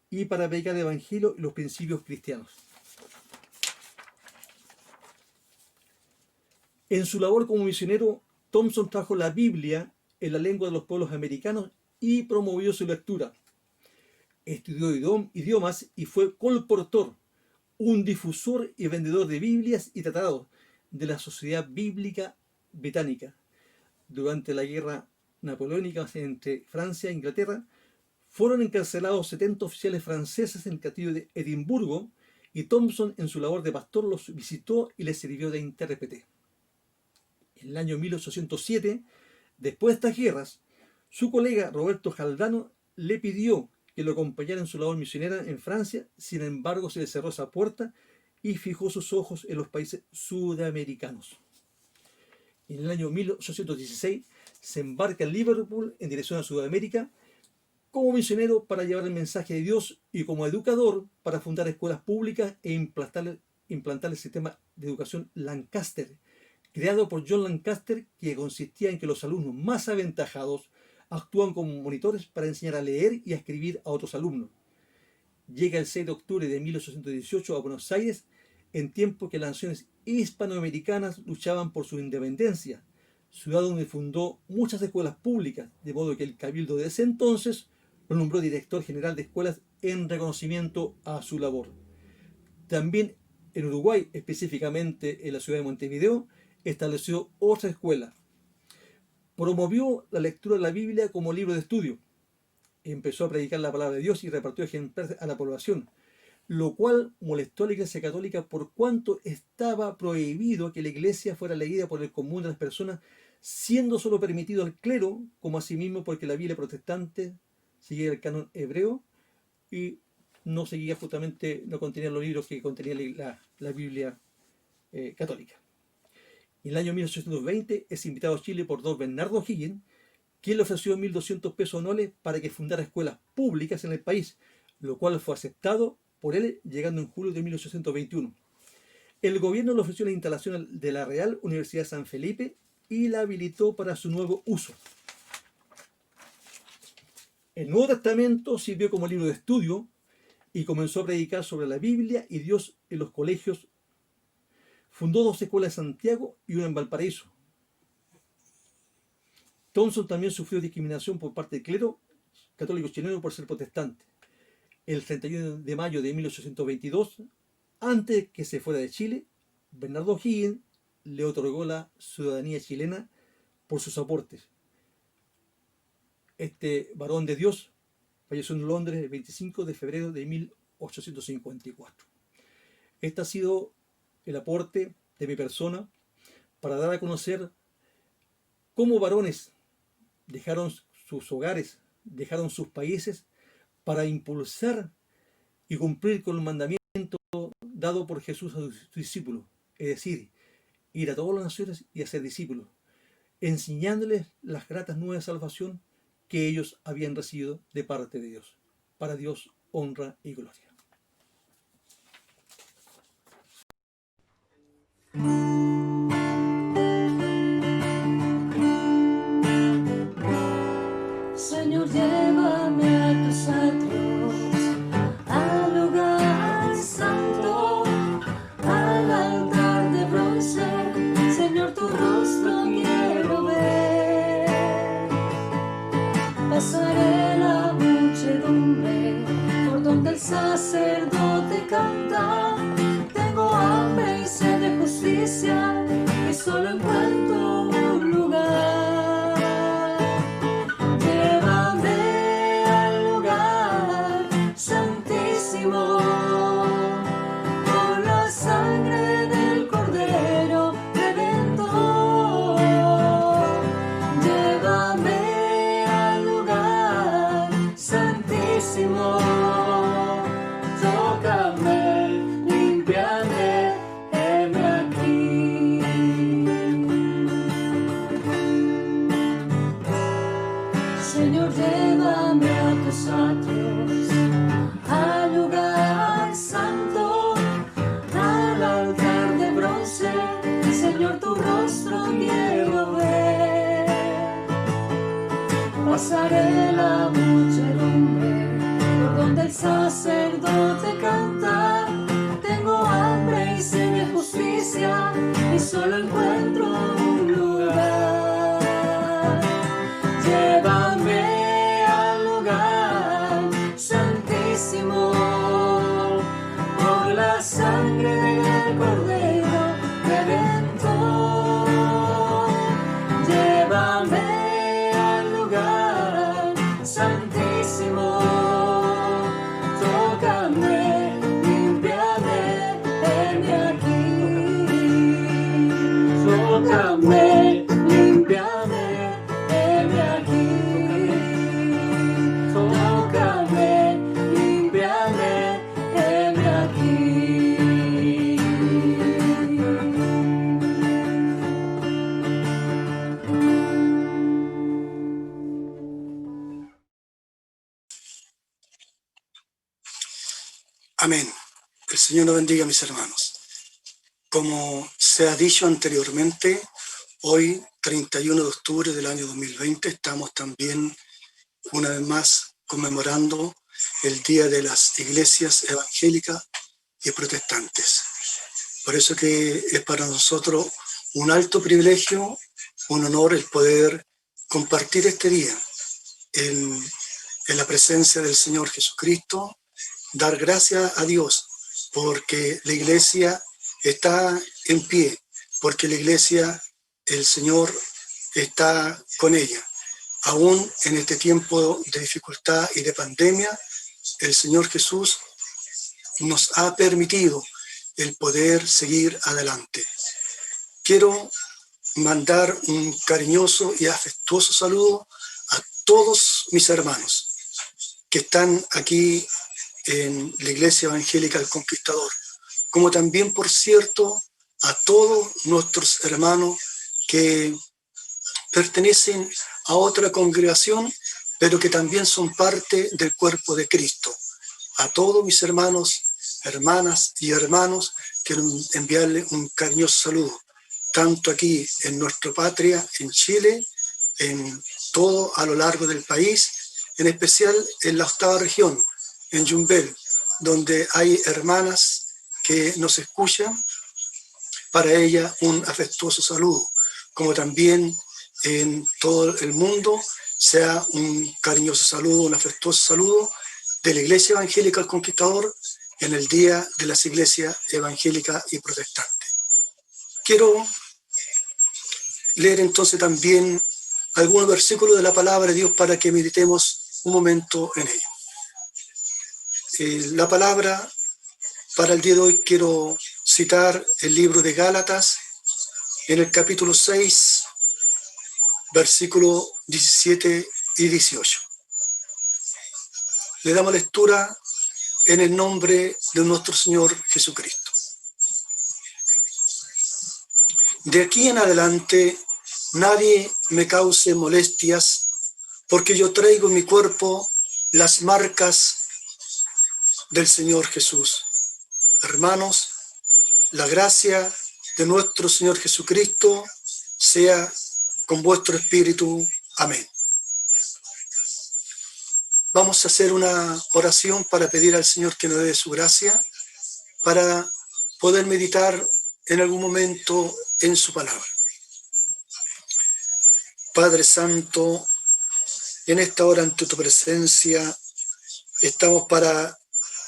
y para predicar el evangelio y los principios cristianos. En su labor como misionero, Thompson trajo la Biblia en la lengua de los pueblos americanos y promovió su lectura. Estudió idiomas y fue colportor, un difusor y vendedor de Biblias y tratados de la Sociedad Bíblica Británica. Durante la guerra napoleónica entre Francia e Inglaterra, fueron encarcelados 70 oficiales franceses en el castillo de Edimburgo y Thompson, en su labor de pastor, los visitó y les sirvió de intérprete. En el año 1807, después de estas guerras, su colega Roberto Haldano le pidió que lo acompañara en su labor misionera en Francia. Sin embargo, se le cerró esa puerta y fijó sus ojos en los países sudamericanos. En el año 1816 se embarca en Liverpool en dirección a Sudamérica como misionero para llevar el mensaje de Dios y como educador para fundar escuelas públicas e implantar el sistema de educación Lancaster, creado por John Lancaster, que consistía en que los alumnos más aventajados actúan como monitores para enseñar a leer y a escribir a otros alumnos. Llega el 6 de octubre de 1818 a Buenos Aires, en tiempo que las naciones hispanoamericanas luchaban por su independencia, ciudad donde fundó muchas escuelas públicas, de modo que el Cabildo de ese entonces lo nombró director general de escuelas en reconocimiento a su labor. También en Uruguay, específicamente en la ciudad de Montevideo, estableció otra escuela. Promovió la lectura de la Biblia como libro de estudio. Empezó a predicar la palabra de Dios y repartió ejemplares a la población, lo cual molestó a la Iglesia Católica por cuanto estaba prohibido que la Iglesia fuera leída por el común de las personas, siendo solo permitido al clero, como asimismo porque la Biblia protestante seguía el canon hebreo y no seguía justamente, no contenía los libros que contenía la Biblia católica. En el año 1820 es invitado a Chile por don Bernardo O'Higgins, quien le ofreció 1.200 pesos anuales para que fundara escuelas públicas en el país, lo cual fue aceptado por él, llegando en julio de 1821. El gobierno le ofreció la instalación de la Real Universidad de San Felipe y la habilitó para su nuevo uso. El Nuevo Testamento sirvió como libro de estudio y comenzó a predicar sobre la Biblia y Dios en los colegios. Fundó 2 escuelas en Santiago y una en Valparaíso. Thompson también sufrió discriminación por parte del clero católico chileno por ser protestante. El 31 de mayo de 1822, antes que se fuera de Chile, Bernardo O'Higgins le otorgó la ciudadanía chilena por sus aportes. Este varón de Dios falleció en Londres el 25 de febrero de 1854. Este ha sido el aporte de mi persona para dar a conocer cómo varones dejaron sus hogares, dejaron sus países para impulsar y cumplir con el mandamiento dado por Jesús a sus discípulos, es decir, ir a todas las naciones y hacer discípulos, enseñándoles las gratas nuevas de salvación que ellos habían recibido de parte de Dios. Para Dios, honra y gloria. Señor, llévame a tus atrios, al lugar santo, al altar de bronce. Señor, tu rostro quiero ver. Pasaré la muchedumbre por donde el sacerdote canta. Tengo hambre y sed de justicia y solo encuentro un lugar. Por la sangre del Cordero Redentor, llévame al lugar santísimo, tócame, límpiame, heme aquí. sacerdote canta, tengo hambre y sed de justicia, y solo encuentro un lugar. Llévame al lugar santísimo, por la sangre del Cordero Redentor. Llévame al lugar santísimo, tócame, límpiame, heme aquí. Tócame, límpiame, heme aquí. Tócame, límpiame, heme aquí. Amén. El Señor nos bendiga, mis hermanos. Como se ha dicho anteriormente, hoy, 31 de octubre del año 2020, estamos también una vez más conmemorando el Día de las Iglesias Evangélicas y Protestantes. Por eso que es para nosotros un alto privilegio, un honor el poder compartir este día en la presencia del Señor Jesucristo, dar gracias a Dios porque la iglesia está en pie, porque la iglesia, el Señor está con ella. Aún en este tiempo de dificultad y de pandemia, el Señor Jesús nos ha permitido el poder seguir adelante. Quiero mandar un cariñoso y afectuoso saludo a todos mis hermanos que están aquí en la Iglesia Evangélica del Conquistador, como también, por cierto, a todos nuestros hermanos que pertenecen a otra congregación, pero que también son parte del cuerpo de Cristo. A todos mis hermanos, hermanas y hermanos, quiero enviarles un cariñoso saludo, tanto aquí en nuestra patria, en Chile, en todo a lo largo del país, en especial en la 8ª región, en Yumbel, donde hay hermanas que nos escuchan. Para ella un afectuoso saludo, como también en todo el mundo sea un cariñoso saludo, un afectuoso saludo de la Iglesia Evangélica del Conquistador en el Día de las Iglesias Evangélicas y Protestantes. Quiero leer entonces también algunos versículos de la palabra de Dios para que meditemos un momento en ello. La palabra para el día de hoy quiero citar el libro de Gálatas en el capítulo 6, versículos 17 y 18. Le damos lectura en el nombre de nuestro Señor Jesucristo. De aquí en adelante nadie me cause molestias, porque yo traigo en mi cuerpo las marcas del Señor Jesús. Hermanos, la gracia de nuestro Señor Jesucristo sea con vuestro espíritu. Amén. Vamos a hacer una oración para pedir al Señor que nos dé su gracia, para poder meditar en algún momento en su palabra. Padre Santo, en esta hora ante tu presencia estamos para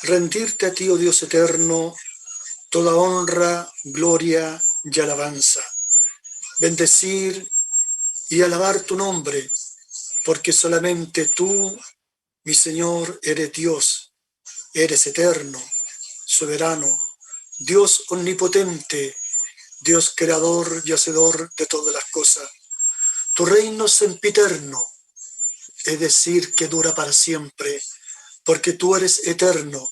rendirte a ti, oh Dios eterno, toda honra, gloria y alabanza. Bendecir y alabar tu nombre, porque solamente tú, mi Señor, eres Dios, eres eterno, soberano, Dios omnipotente, Dios creador y hacedor de todas las cosas. Tu reino es sempiterno, es decir, que dura para siempre, porque tú eres eterno.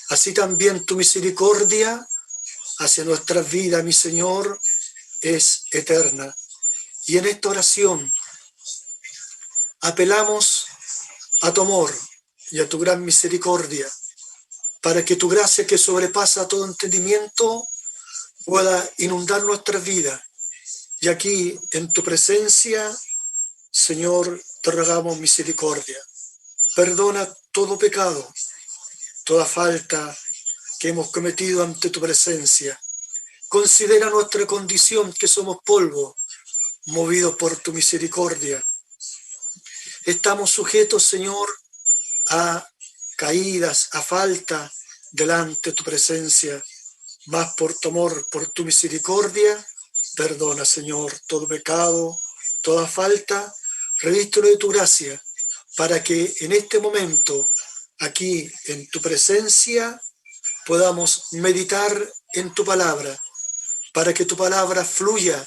Así también tu misericordia hacia nuestra vida, mi Señor, es eterna. Y en esta oración apelamos a tu amor y a tu gran misericordia, para que tu gracia, que sobrepasa todo entendimiento, pueda inundar nuestra vida. Y aquí, en tu presencia, Señor, te rogamos misericordia. Perdona todo pecado, toda falta que hemos cometido ante tu presencia. Considera nuestra condición, que somos polvo, movidos por tu misericordia. Estamos sujetos, Señor, a caídas, a falta delante de tu presencia, mas por tu amor, por tu misericordia, perdona, Señor, todo pecado, toda falta, revístelo de tu gracia, para que en este momento, aquí en tu presencia, podamos meditar en tu palabra, para que tu palabra fluya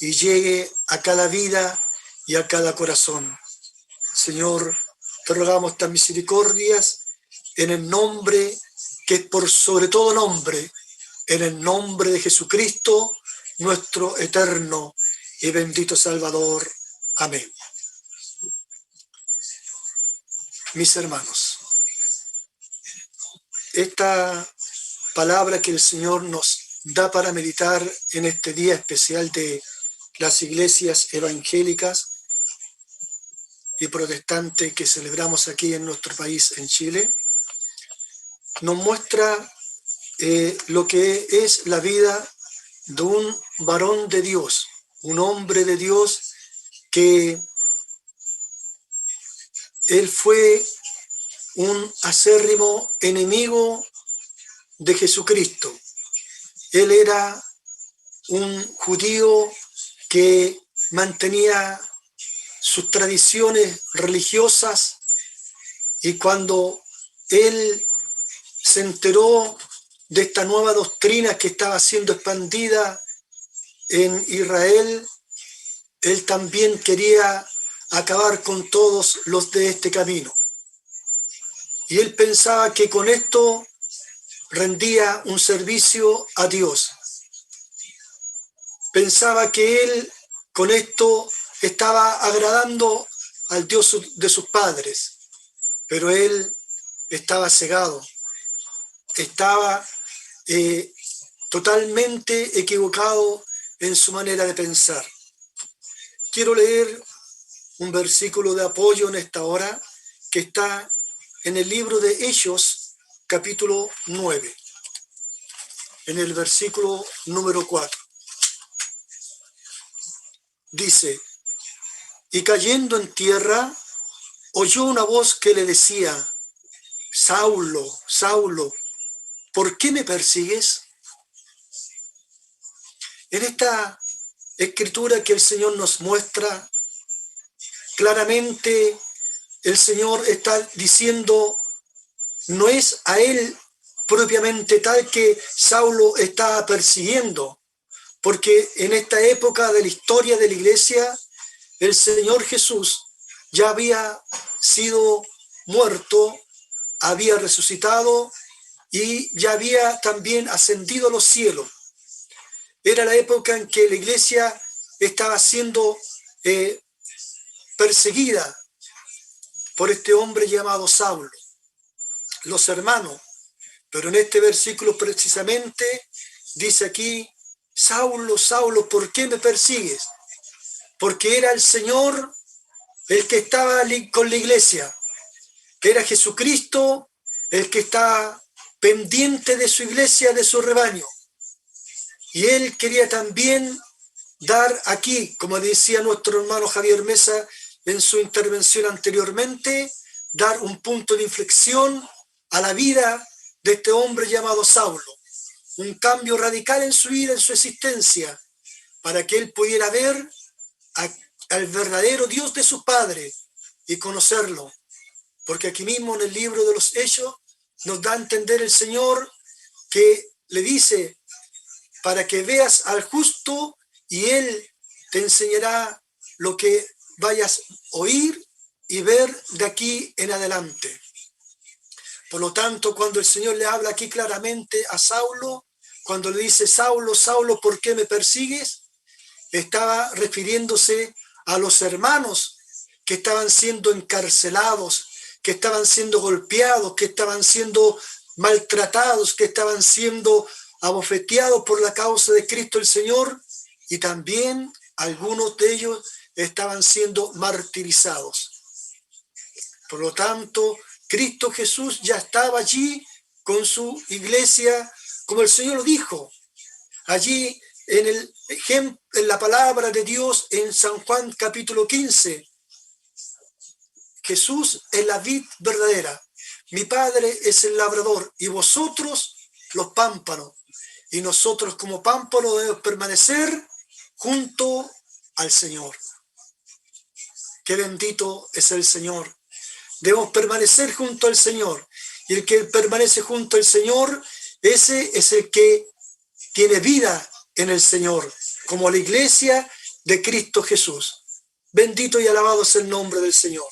y llegue a cada vida y a cada corazón. Señor, te rogamos estas misericordias en el nombre que es por sobre todo nombre, en el nombre de Jesucristo, nuestro eterno y bendito Salvador. Amén. Mis hermanos, esta palabra que el Señor nos da para meditar en este día especial de las iglesias evangélicas y protestantes que celebramos aquí en nuestro país, en Chile, nos muestra lo que es la vida de un varón de Dios, un hombre de Dios, que él fue un acérrimo enemigo de Jesucristo. Él era un judío que mantenía sus tradiciones religiosas, y cuando él se enteró de esta nueva doctrina que estaba siendo expandida en Israel, él también quería acabar con todos los de este camino. Y él pensaba que con esto rendía un servicio a Dios. Pensaba que él con esto estaba agradando al Dios de sus padres, pero él estaba cegado, estaba totalmente equivocado en su manera de pensar. Quiero leer un versículo de apoyo en esta hora que está en el libro de Hechos, capítulo 9, en el versículo número 4. Dice: y cayendo en tierra, oyó una voz que le decía: Saulo, Saulo, ¿por qué me persigues? En esta escritura que el Señor nos muestra, claramente el Señor está diciendo, no es a él propiamente tal que Saulo está persiguiendo, porque en esta época de la historia de la iglesia, el Señor Jesús ya había sido muerto, había resucitado y ya había también ascendido a los cielos. Era la época en que la iglesia estaba siendo perseguida por este hombre llamado Saulo. Los hermanos, pero en este versículo precisamente dice aquí: Saulo, Saulo, ¿por qué me persigues? Porque era el Señor el que estaba con la iglesia. Era Jesucristo el que estaba pendiente de su iglesia, de su rebaño. Y él quería también dar aquí, como decía nuestro hermano Javier Mesa en su intervención anteriormente, dar un punto de inflexión a la vida de este hombre llamado Saulo. Un cambio radical en su vida, en su existencia, para que él pudiera ver al verdadero Dios de su padre y conocerlo. Porque aquí mismo en el libro de los Hechos nos da a entender el Señor que le dice: para que veas al justo y él te enseñará lo que vayas a oír y ver de aquí en adelante. Por lo tanto, cuando el Señor le habla aquí claramente a Saulo, cuando le dice: Saulo, Saulo, ¿por qué me persigues?, estaba refiriéndose a los hermanos que estaban siendo encarcelados, que estaban siendo golpeados, que estaban siendo maltratados, que estaban siendo abofeteados por la causa de Cristo el Señor, y también algunos de ellos estaban siendo martirizados. Por lo tanto, Cristo Jesús ya estaba allí con su iglesia, como el Señor lo dijo. Allí en la palabra de Dios en San Juan capítulo 15, Jesús es la vid verdadera, mi Padre es el labrador y vosotros los pámpanos. Y nosotros como pámpanos debemos permanecer junto al Señor. Qué bendito es el Señor. Debemos permanecer junto al Señor. Y el que permanece junto al Señor, ese es el que tiene vida en el Señor, como la iglesia de Cristo Jesús. Bendito y alabado es el nombre del Señor.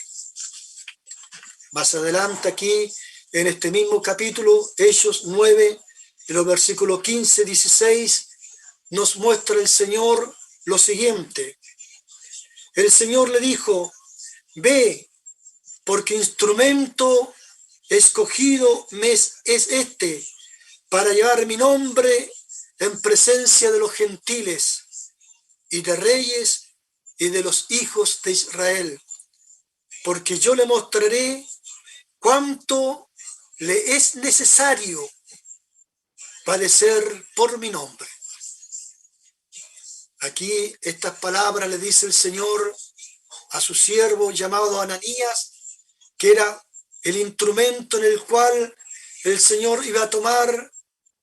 Más adelante aquí, en este mismo capítulo, Hechos 9, en los versículos 15, 16, nos muestra el Señor lo siguiente. El Señor le dijo, ve, porque instrumento escogido me es este, para llevar mi nombre en presencia de los gentiles y de reyes y de los hijos de Israel, porque yo le mostraré cuánto le es necesario padecer por mi nombre. Aquí estas palabras le dice el Señor a su siervo llamado Ananías, que era el instrumento en el cual el Señor iba a tomar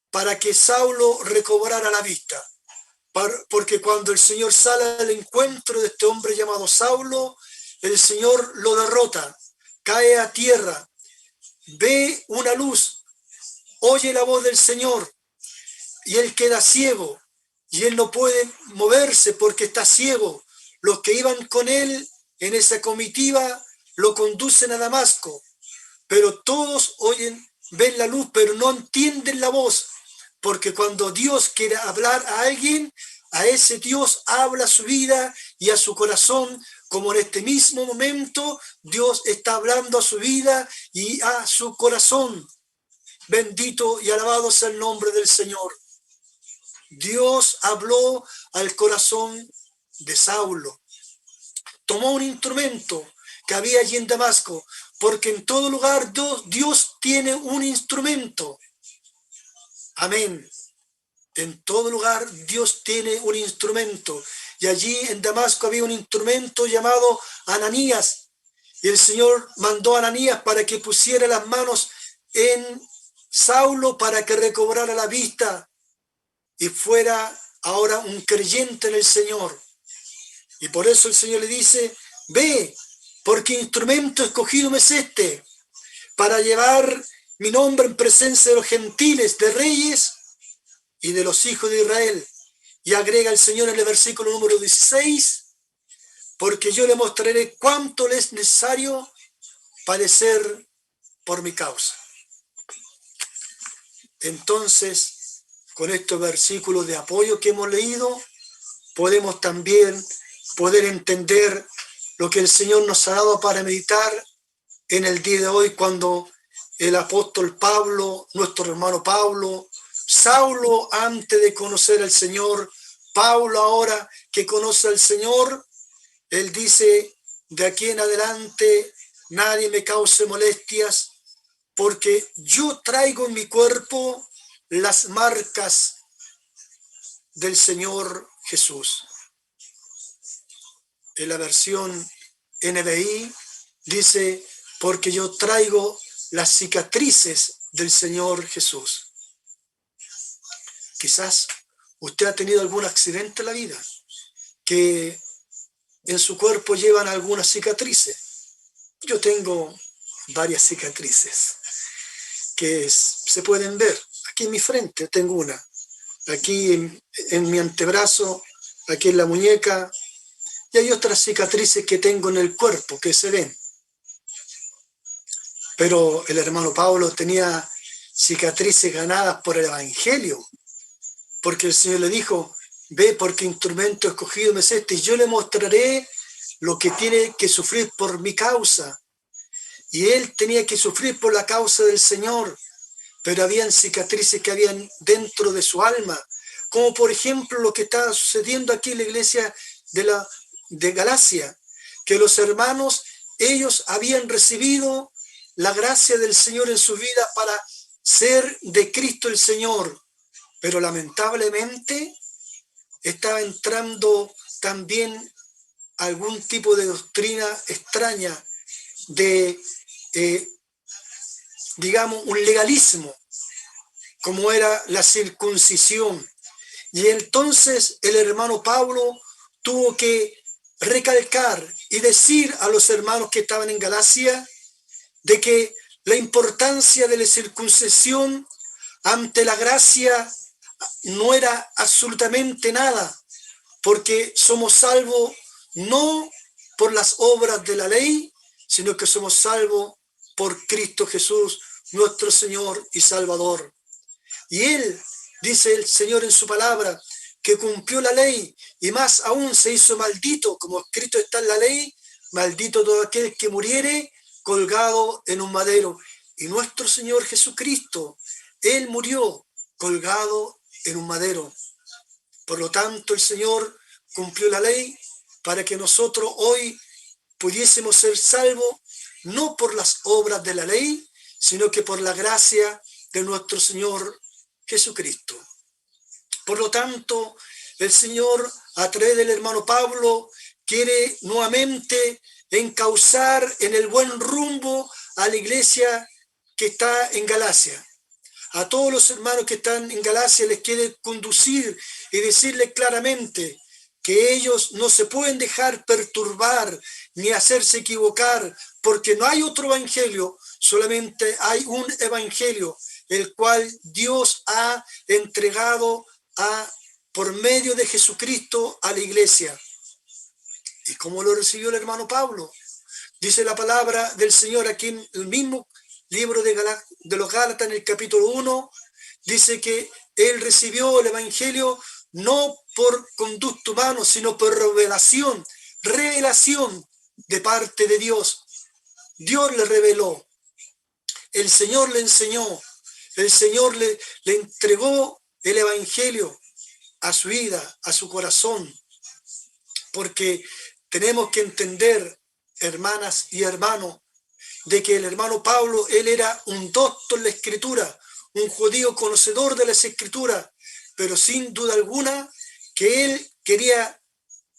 para que Saulo recobrara la vista. Porque cuando el Señor sale al encuentro de este hombre llamado Saulo, el Señor lo derrota, cae a tierra, ve una luz, oye la voz del Señor y él queda ciego y él no puede moverse porque está ciego. Los que iban con él en esa comitiva lo conducen a Damasco, pero todos ven la luz, pero no entienden la voz, porque cuando Dios quiere hablar a alguien, a ese Dios habla a su vida y a su corazón, como en este mismo momento Dios está hablando a su vida y a su corazón. Bendito y alabado sea el nombre del Señor. Dios habló al corazón de Saulo. Tomó un instrumento que había allí en Damasco, porque en todo lugar Dios tiene un instrumento. Amén. En todo lugar Dios tiene un instrumento. Y allí en Damasco había un instrumento llamado Ananías. Y el Señor mandó a Ananías para que pusiera las manos en Saulo para que recobrara la vista y fuera ahora un creyente en el Señor. Y por eso el Señor le dice, ve, porque instrumento escogido me es este, para llevar mi nombre en presencia de los gentiles, de reyes y de los hijos de Israel. Y agrega el Señor en el versículo número 16, porque yo le mostraré cuánto le es necesario padecer por mi causa. Entonces, con estos versículos de apoyo que hemos leído, podemos también poder entender lo que el Señor nos ha dado para meditar en el día de hoy, cuando el apóstol Pablo, nuestro hermano Pablo, Saulo antes de conocer al Señor, Pablo ahora que conoce al Señor, él dice, de aquí en adelante nadie me cause molestias, porque yo traigo en mi cuerpo las marcas del Señor Jesús. En la versión NBI dice, porque yo traigo las cicatrices del Señor Jesús. Quizás usted ha tenido algún accidente en la vida, que en su cuerpo llevan algunas cicatrices. Yo tengo varias cicatrices que se pueden ver. Aquí en mi frente tengo una, aquí en mi antebrazo, aquí en la muñeca, y hay otras cicatrices que tengo en el cuerpo que se ven. Pero el hermano Pablo tenía cicatrices ganadas por el Evangelio, porque el Señor le dijo, ve porque instrumento escogido me es este, y yo le mostraré lo que tiene que sufrir por mi causa. Y él tenía que sufrir por la causa del Señor, pero habían cicatrices que habían dentro de su alma, como por ejemplo lo que estaba sucediendo aquí en la iglesia de Galacia, que los hermanos, ellos habían recibido la gracia del Señor en su vida para ser de Cristo el Señor, pero lamentablemente estaba entrando también algún tipo de doctrina extraña de, digamos, un legalismo, como era la circuncisión. Y entonces el hermano Pablo tuvo que recalcar y decir a los hermanos que estaban en Galacia de que la importancia de la circuncisión ante la gracia no era absolutamente nada, porque somos salvos no por las obras de la ley, sino que somos salvos por Cristo Jesús, nuestro Señor y Salvador. Y Él, dice el Señor en su palabra, que cumplió la ley y más aún se hizo maldito, como escrito está en la ley, maldito todo aquel que muriere colgado en un madero. Y nuestro Señor Jesucristo, Él murió colgado en un madero. Por lo tanto, el Señor cumplió la ley para que nosotros hoy pudiésemos ser salvos, no por las obras de la ley, sino que por la gracia de nuestro Señor Jesucristo. Por lo tanto, el Señor, a través del hermano Pablo, quiere nuevamente encauzar en el buen rumbo a la iglesia que está en Galacia. A todos los hermanos que están en Galacia les quiere conducir y decirles claramente que ellos no se pueden dejar perturbar ni hacerse equivocar, porque no hay otro evangelio, solamente hay un evangelio, el cual Dios ha entregado por medio de Jesucristo a la iglesia. ¿Y cómo lo recibió el hermano Pablo? Dice la palabra del Señor aquí en el mismo libro de los Gálatas, en el capítulo 1, dice que él recibió el evangelio no por conducto humano, sino por revelación de parte de Dios. Dios le reveló, el Señor le enseñó, el Señor le entregó el evangelio a su vida, a su corazón, porque tenemos que entender, hermanas y hermanos, de que el hermano Pablo, él era un doctor en la Escritura, un judío conocedor de las Escrituras, pero sin duda alguna que él quería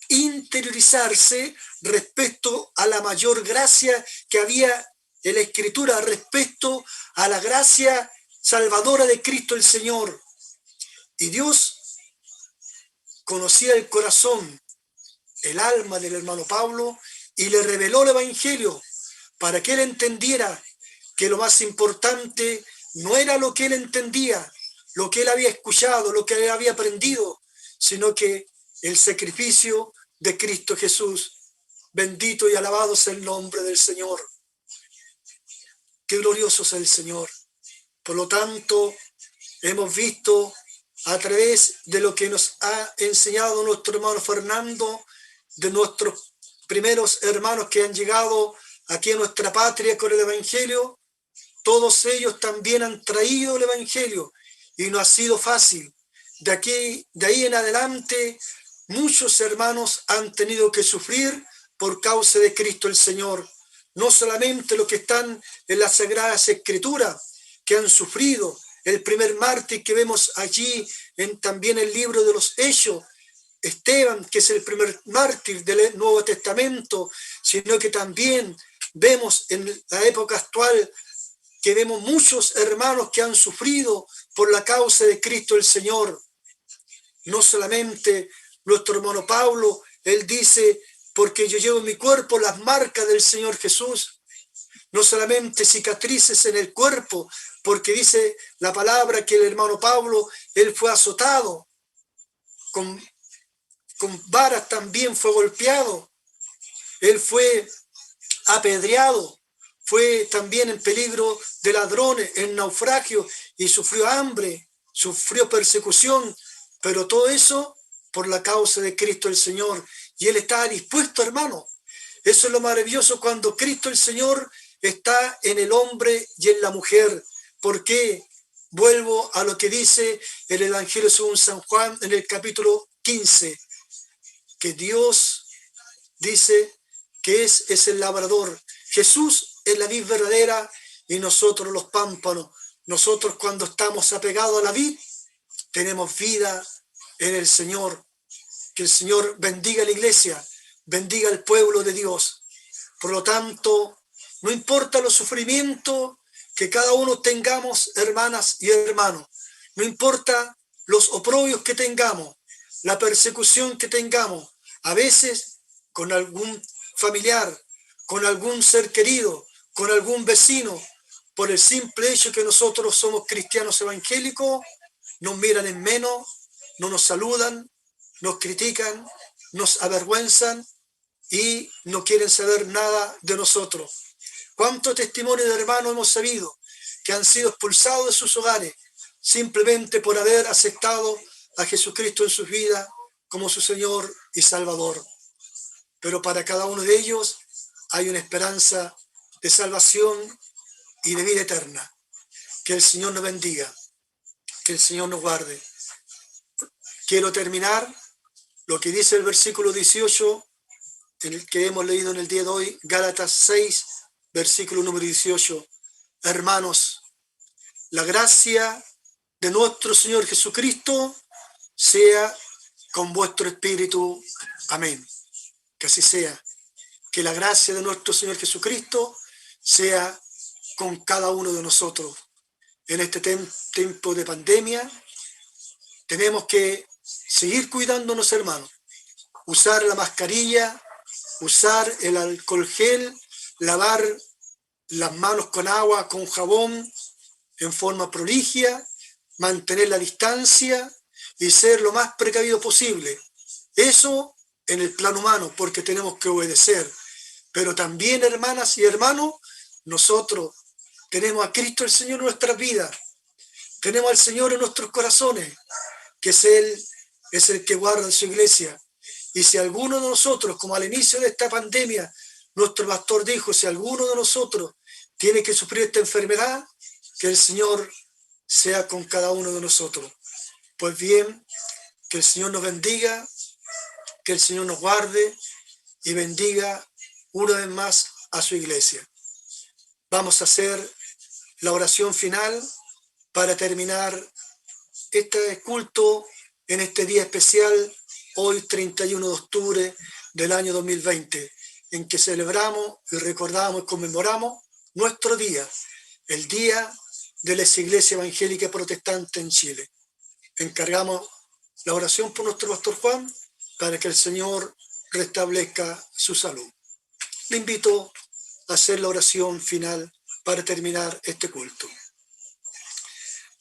interiorizarse respecto a la mayor gracia que había en la Escritura, respecto a la gracia salvadora de Cristo el Señor. Y Dios conocía el corazón, el alma del hermano Pablo, y le reveló el evangelio para que él entendiera que lo más importante no era lo que él entendía, lo que él había escuchado, lo que él había aprendido, sino que el sacrificio de Cristo Jesús. Bendito y alabado sea el nombre del Señor. Qué glorioso es el Señor. Por lo tanto, hemos visto a través de lo que nos ha enseñado nuestro hermano Fernando, de nuestros primeros hermanos que han llegado aquí a nuestra patria con el evangelio, todos ellos también han traído el evangelio y no ha sido fácil. De ahí en adelante, muchos hermanos han tenido que sufrir por causa de Cristo el Señor. No solamente los que están en las Sagradas Escrituras, que han sufrido. El primer mártir que vemos allí también el libro de los Hechos, Esteban, que es el primer mártir del Nuevo Testamento, sino que también vemos en la época actual que vemos muchos hermanos que han sufrido por la causa de Cristo el Señor. No solamente nuestro hermano Pablo, él dice, porque yo llevo en mi cuerpo las marcas del Señor Jesús. No solamente cicatrices en el cuerpo, porque dice la palabra que el hermano Pablo, él fue azotado, con varas también fue golpeado, él fue apedreado, fue también en peligro de ladrones, en naufragio, y sufrió hambre, sufrió persecución, pero todo eso por la causa de Cristo el Señor. Y él estaba dispuesto, hermano. Eso es lo maravilloso cuando Cristo el Señor está en el hombre y en la mujer. ¿Por qué? Vuelvo a lo que dice el Evangelio según San Juan en el capítulo 15, que Dios dice que es el labrador. Jesús es la vid verdadera y nosotros los pámpanos. Nosotros cuando estamos apegados a la vid, tenemos vida en el Señor. Que el Señor bendiga la iglesia, bendiga el pueblo de Dios. Por lo tanto, no importa los sufrimientos que cada uno tengamos, hermanas y hermanos, no importa los oprobios que tengamos, la persecución que tengamos, a veces con algún familiar, con algún ser querido, con algún vecino, por el simple hecho que nosotros somos cristianos evangélicos, nos miran en menos, no nos saludan, nos critican, nos avergüenzan y no quieren saber nada de nosotros. ¿Cuántos testimonios de hermanos hemos sabido que han sido expulsados de sus hogares simplemente por haber aceptado a Jesucristo en sus vidas como su Señor y Salvador? Pero para cada uno de ellos hay una esperanza de salvación y de vida eterna. Que el Señor nos bendiga, que el Señor nos guarde. Quiero terminar lo que dice el versículo 18, en el que hemos leído en el día de hoy, Gálatas 6, versículo número 18. Hermanos, la gracia de nuestro Señor Jesucristo sea con vuestro espíritu. Amén. Que así sea. Que la gracia de nuestro Señor Jesucristo sea con cada uno de nosotros. En este tiempo de pandemia tenemos que seguir cuidándonos, hermanos. Usar la mascarilla, usar el alcohol gel, lavar las manos con agua, con jabón, en forma proligia, mantener la distancia y ser lo más precavido posible. Eso en el plano humano, porque tenemos que obedecer. Pero también, hermanas y hermanos, nosotros tenemos a Cristo el Señor en nuestras vidas. Tenemos al Señor en nuestros corazones, que es el que guarda su iglesia. Y si alguno de nosotros, como al inicio de esta pandemia, nuestro pastor dijo, si alguno de nosotros tiene que sufrir esta enfermedad, que el Señor sea con cada uno de nosotros. Pues bien, que el Señor nos bendiga, que el Señor nos guarde y bendiga una vez más a su iglesia. Vamos a hacer la oración final para terminar este culto en este día especial, hoy 31 de octubre del año 2020, en que celebramos y recordamos y conmemoramos nuestro día, el día de la Iglesia Evangélica Protestante en Chile. Encargamos la oración por nuestro pastor Juan para que el Señor restablezca su salud. Le invito a hacer la oración final para terminar este culto.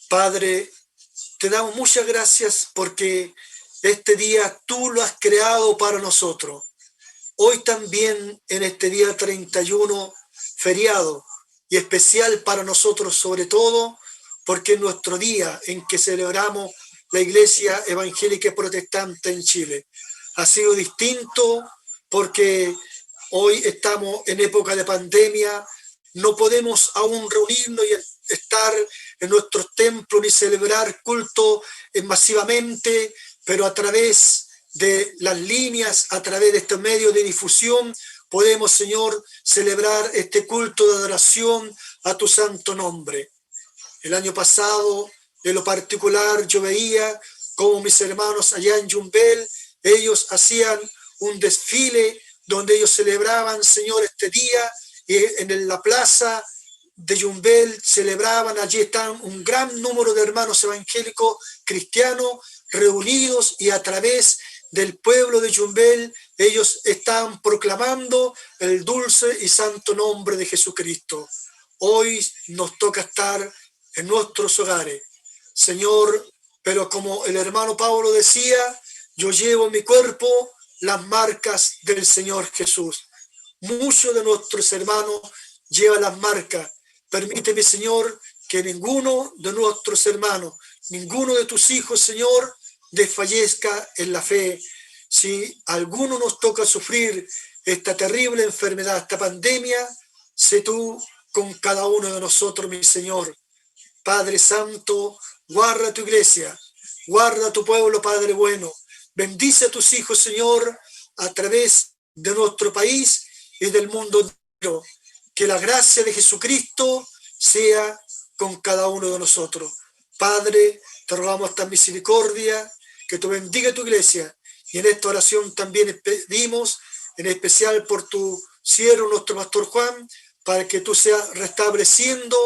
Padre, te damos muchas gracias porque este día tú lo has creado para nosotros. Hoy también en este día 31, feriado y especial para nosotros sobre todo, porque es nuestro día en que celebramos la Iglesia Evangélica Protestante en Chile. Ha sido distinto porque hoy estamos en época de pandemia, no podemos aún reunirnos y estar en nuestros templos ni celebrar culto masivamente, pero a través de las líneas, a través de estos medios de difusión, podemos, Señor, celebrar este culto de adoración a tu santo nombre. El año pasado, en lo particular, yo veía como mis hermanos allá en Yumbel, ellos hacían un desfile donde ellos celebraban, Señor, este día, y en la plaza de Yumbel celebraban, allí están un gran número de hermanos evangélicos cristianos reunidos, y a través del pueblo de Yumbel ellos están proclamando el dulce y santo nombre de Jesucristo. Hoy nos toca estar en nuestros hogares, Señor, pero como el hermano Pablo decía, yo llevo en mi cuerpo las marcas del Señor Jesús. Muchos de nuestros hermanos llevan las marcas. Permíteme, Señor, que ninguno de nuestros hermanos, ninguno de tus hijos, Señor, desfallezca en la fe. Si alguno nos toca sufrir esta terrible enfermedad, esta pandemia, sé tú con cada uno de nosotros, mi Señor. Padre Santo, guarda tu iglesia, guarda tu pueblo, Padre bueno. Bendice a tus hijos, Señor, a través de nuestro país y del mundo entero. Que la gracia de Jesucristo sea con cada uno de nosotros. Padre, te rogamos esta misericordia, que tú bendiga tu iglesia. Y en esta oración también pedimos, en especial por tu siervo, nuestro pastor Juan, para que tú seas restableciendo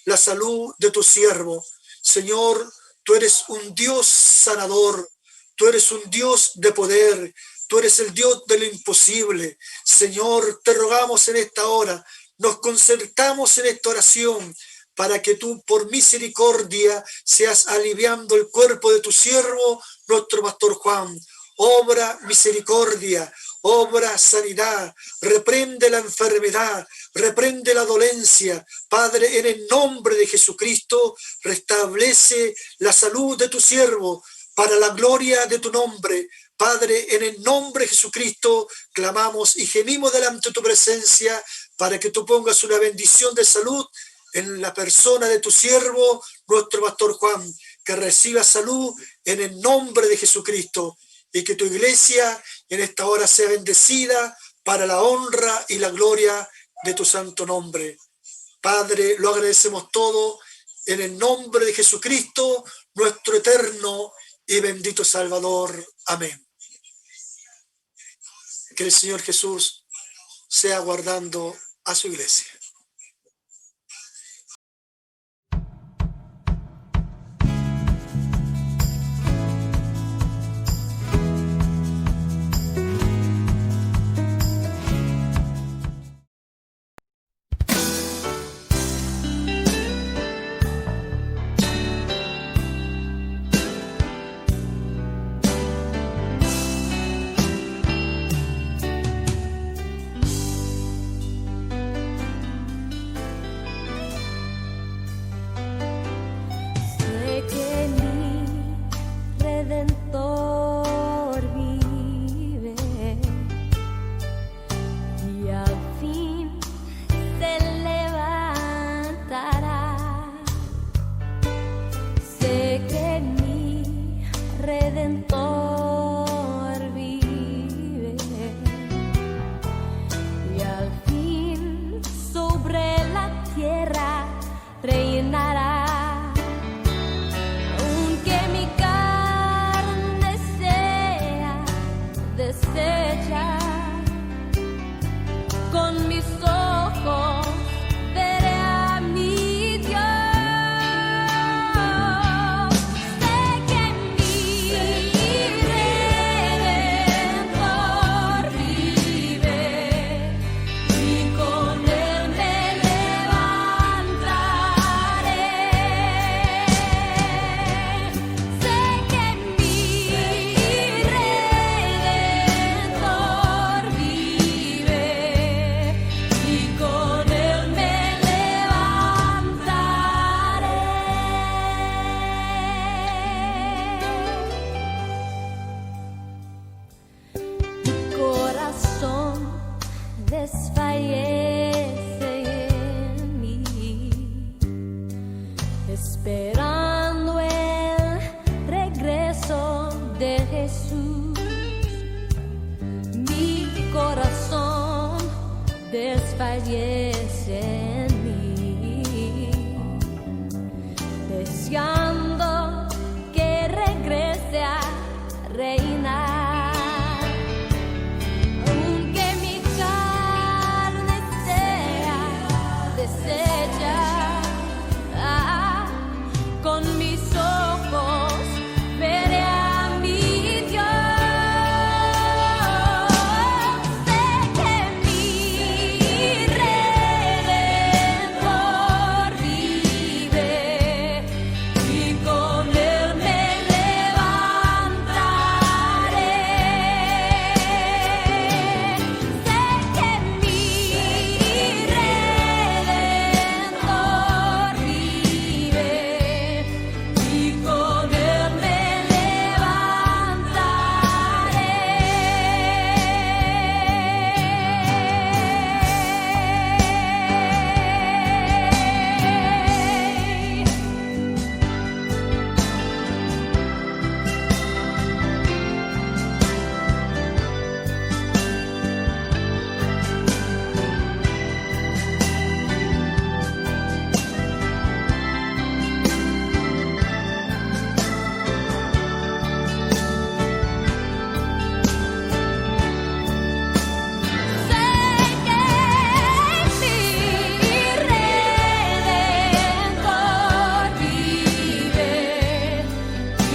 la salud de tu siervo. Señor, tú eres un Dios sanador, tú eres un Dios de poder, tú eres el Dios de lo imposible. Señor, te rogamos en esta hora, nos concertamos en esta oración, para que tú por misericordia seas aliviando el cuerpo de tu siervo, nuestro pastor Juan. Obra misericordia, obra sanidad, reprende la enfermedad, reprende la dolencia. Padre, en el nombre de Jesucristo, restablece la salud de tu siervo para la gloria de tu nombre. Padre, en el nombre de Jesucristo, clamamos y gemimos delante de tu presencia para que tú pongas una bendición de salud en la persona de tu siervo, nuestro pastor Juan, que reciba salud en el nombre de Jesucristo, y que tu iglesia en esta hora sea bendecida para la honra y la gloria de tu santo nombre. Padre, lo agradecemos todo en el nombre de Jesucristo, nuestro eterno y bendito Salvador. Amén. Que el Señor Jesús sea guardando a su iglesia.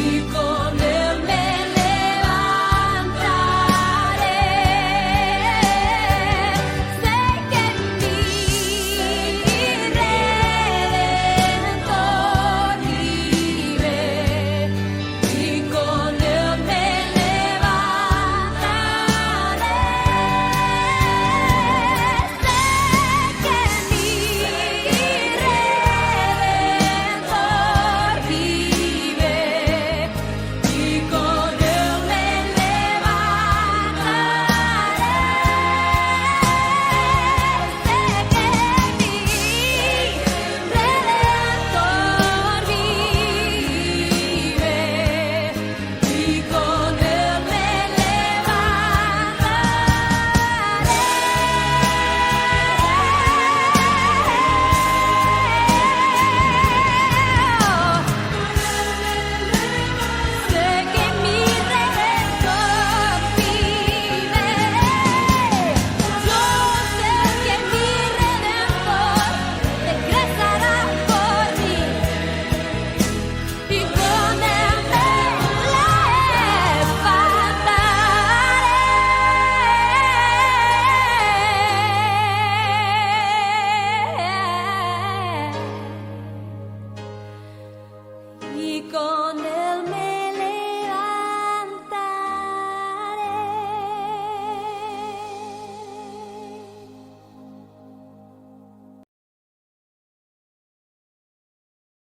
mi corazón.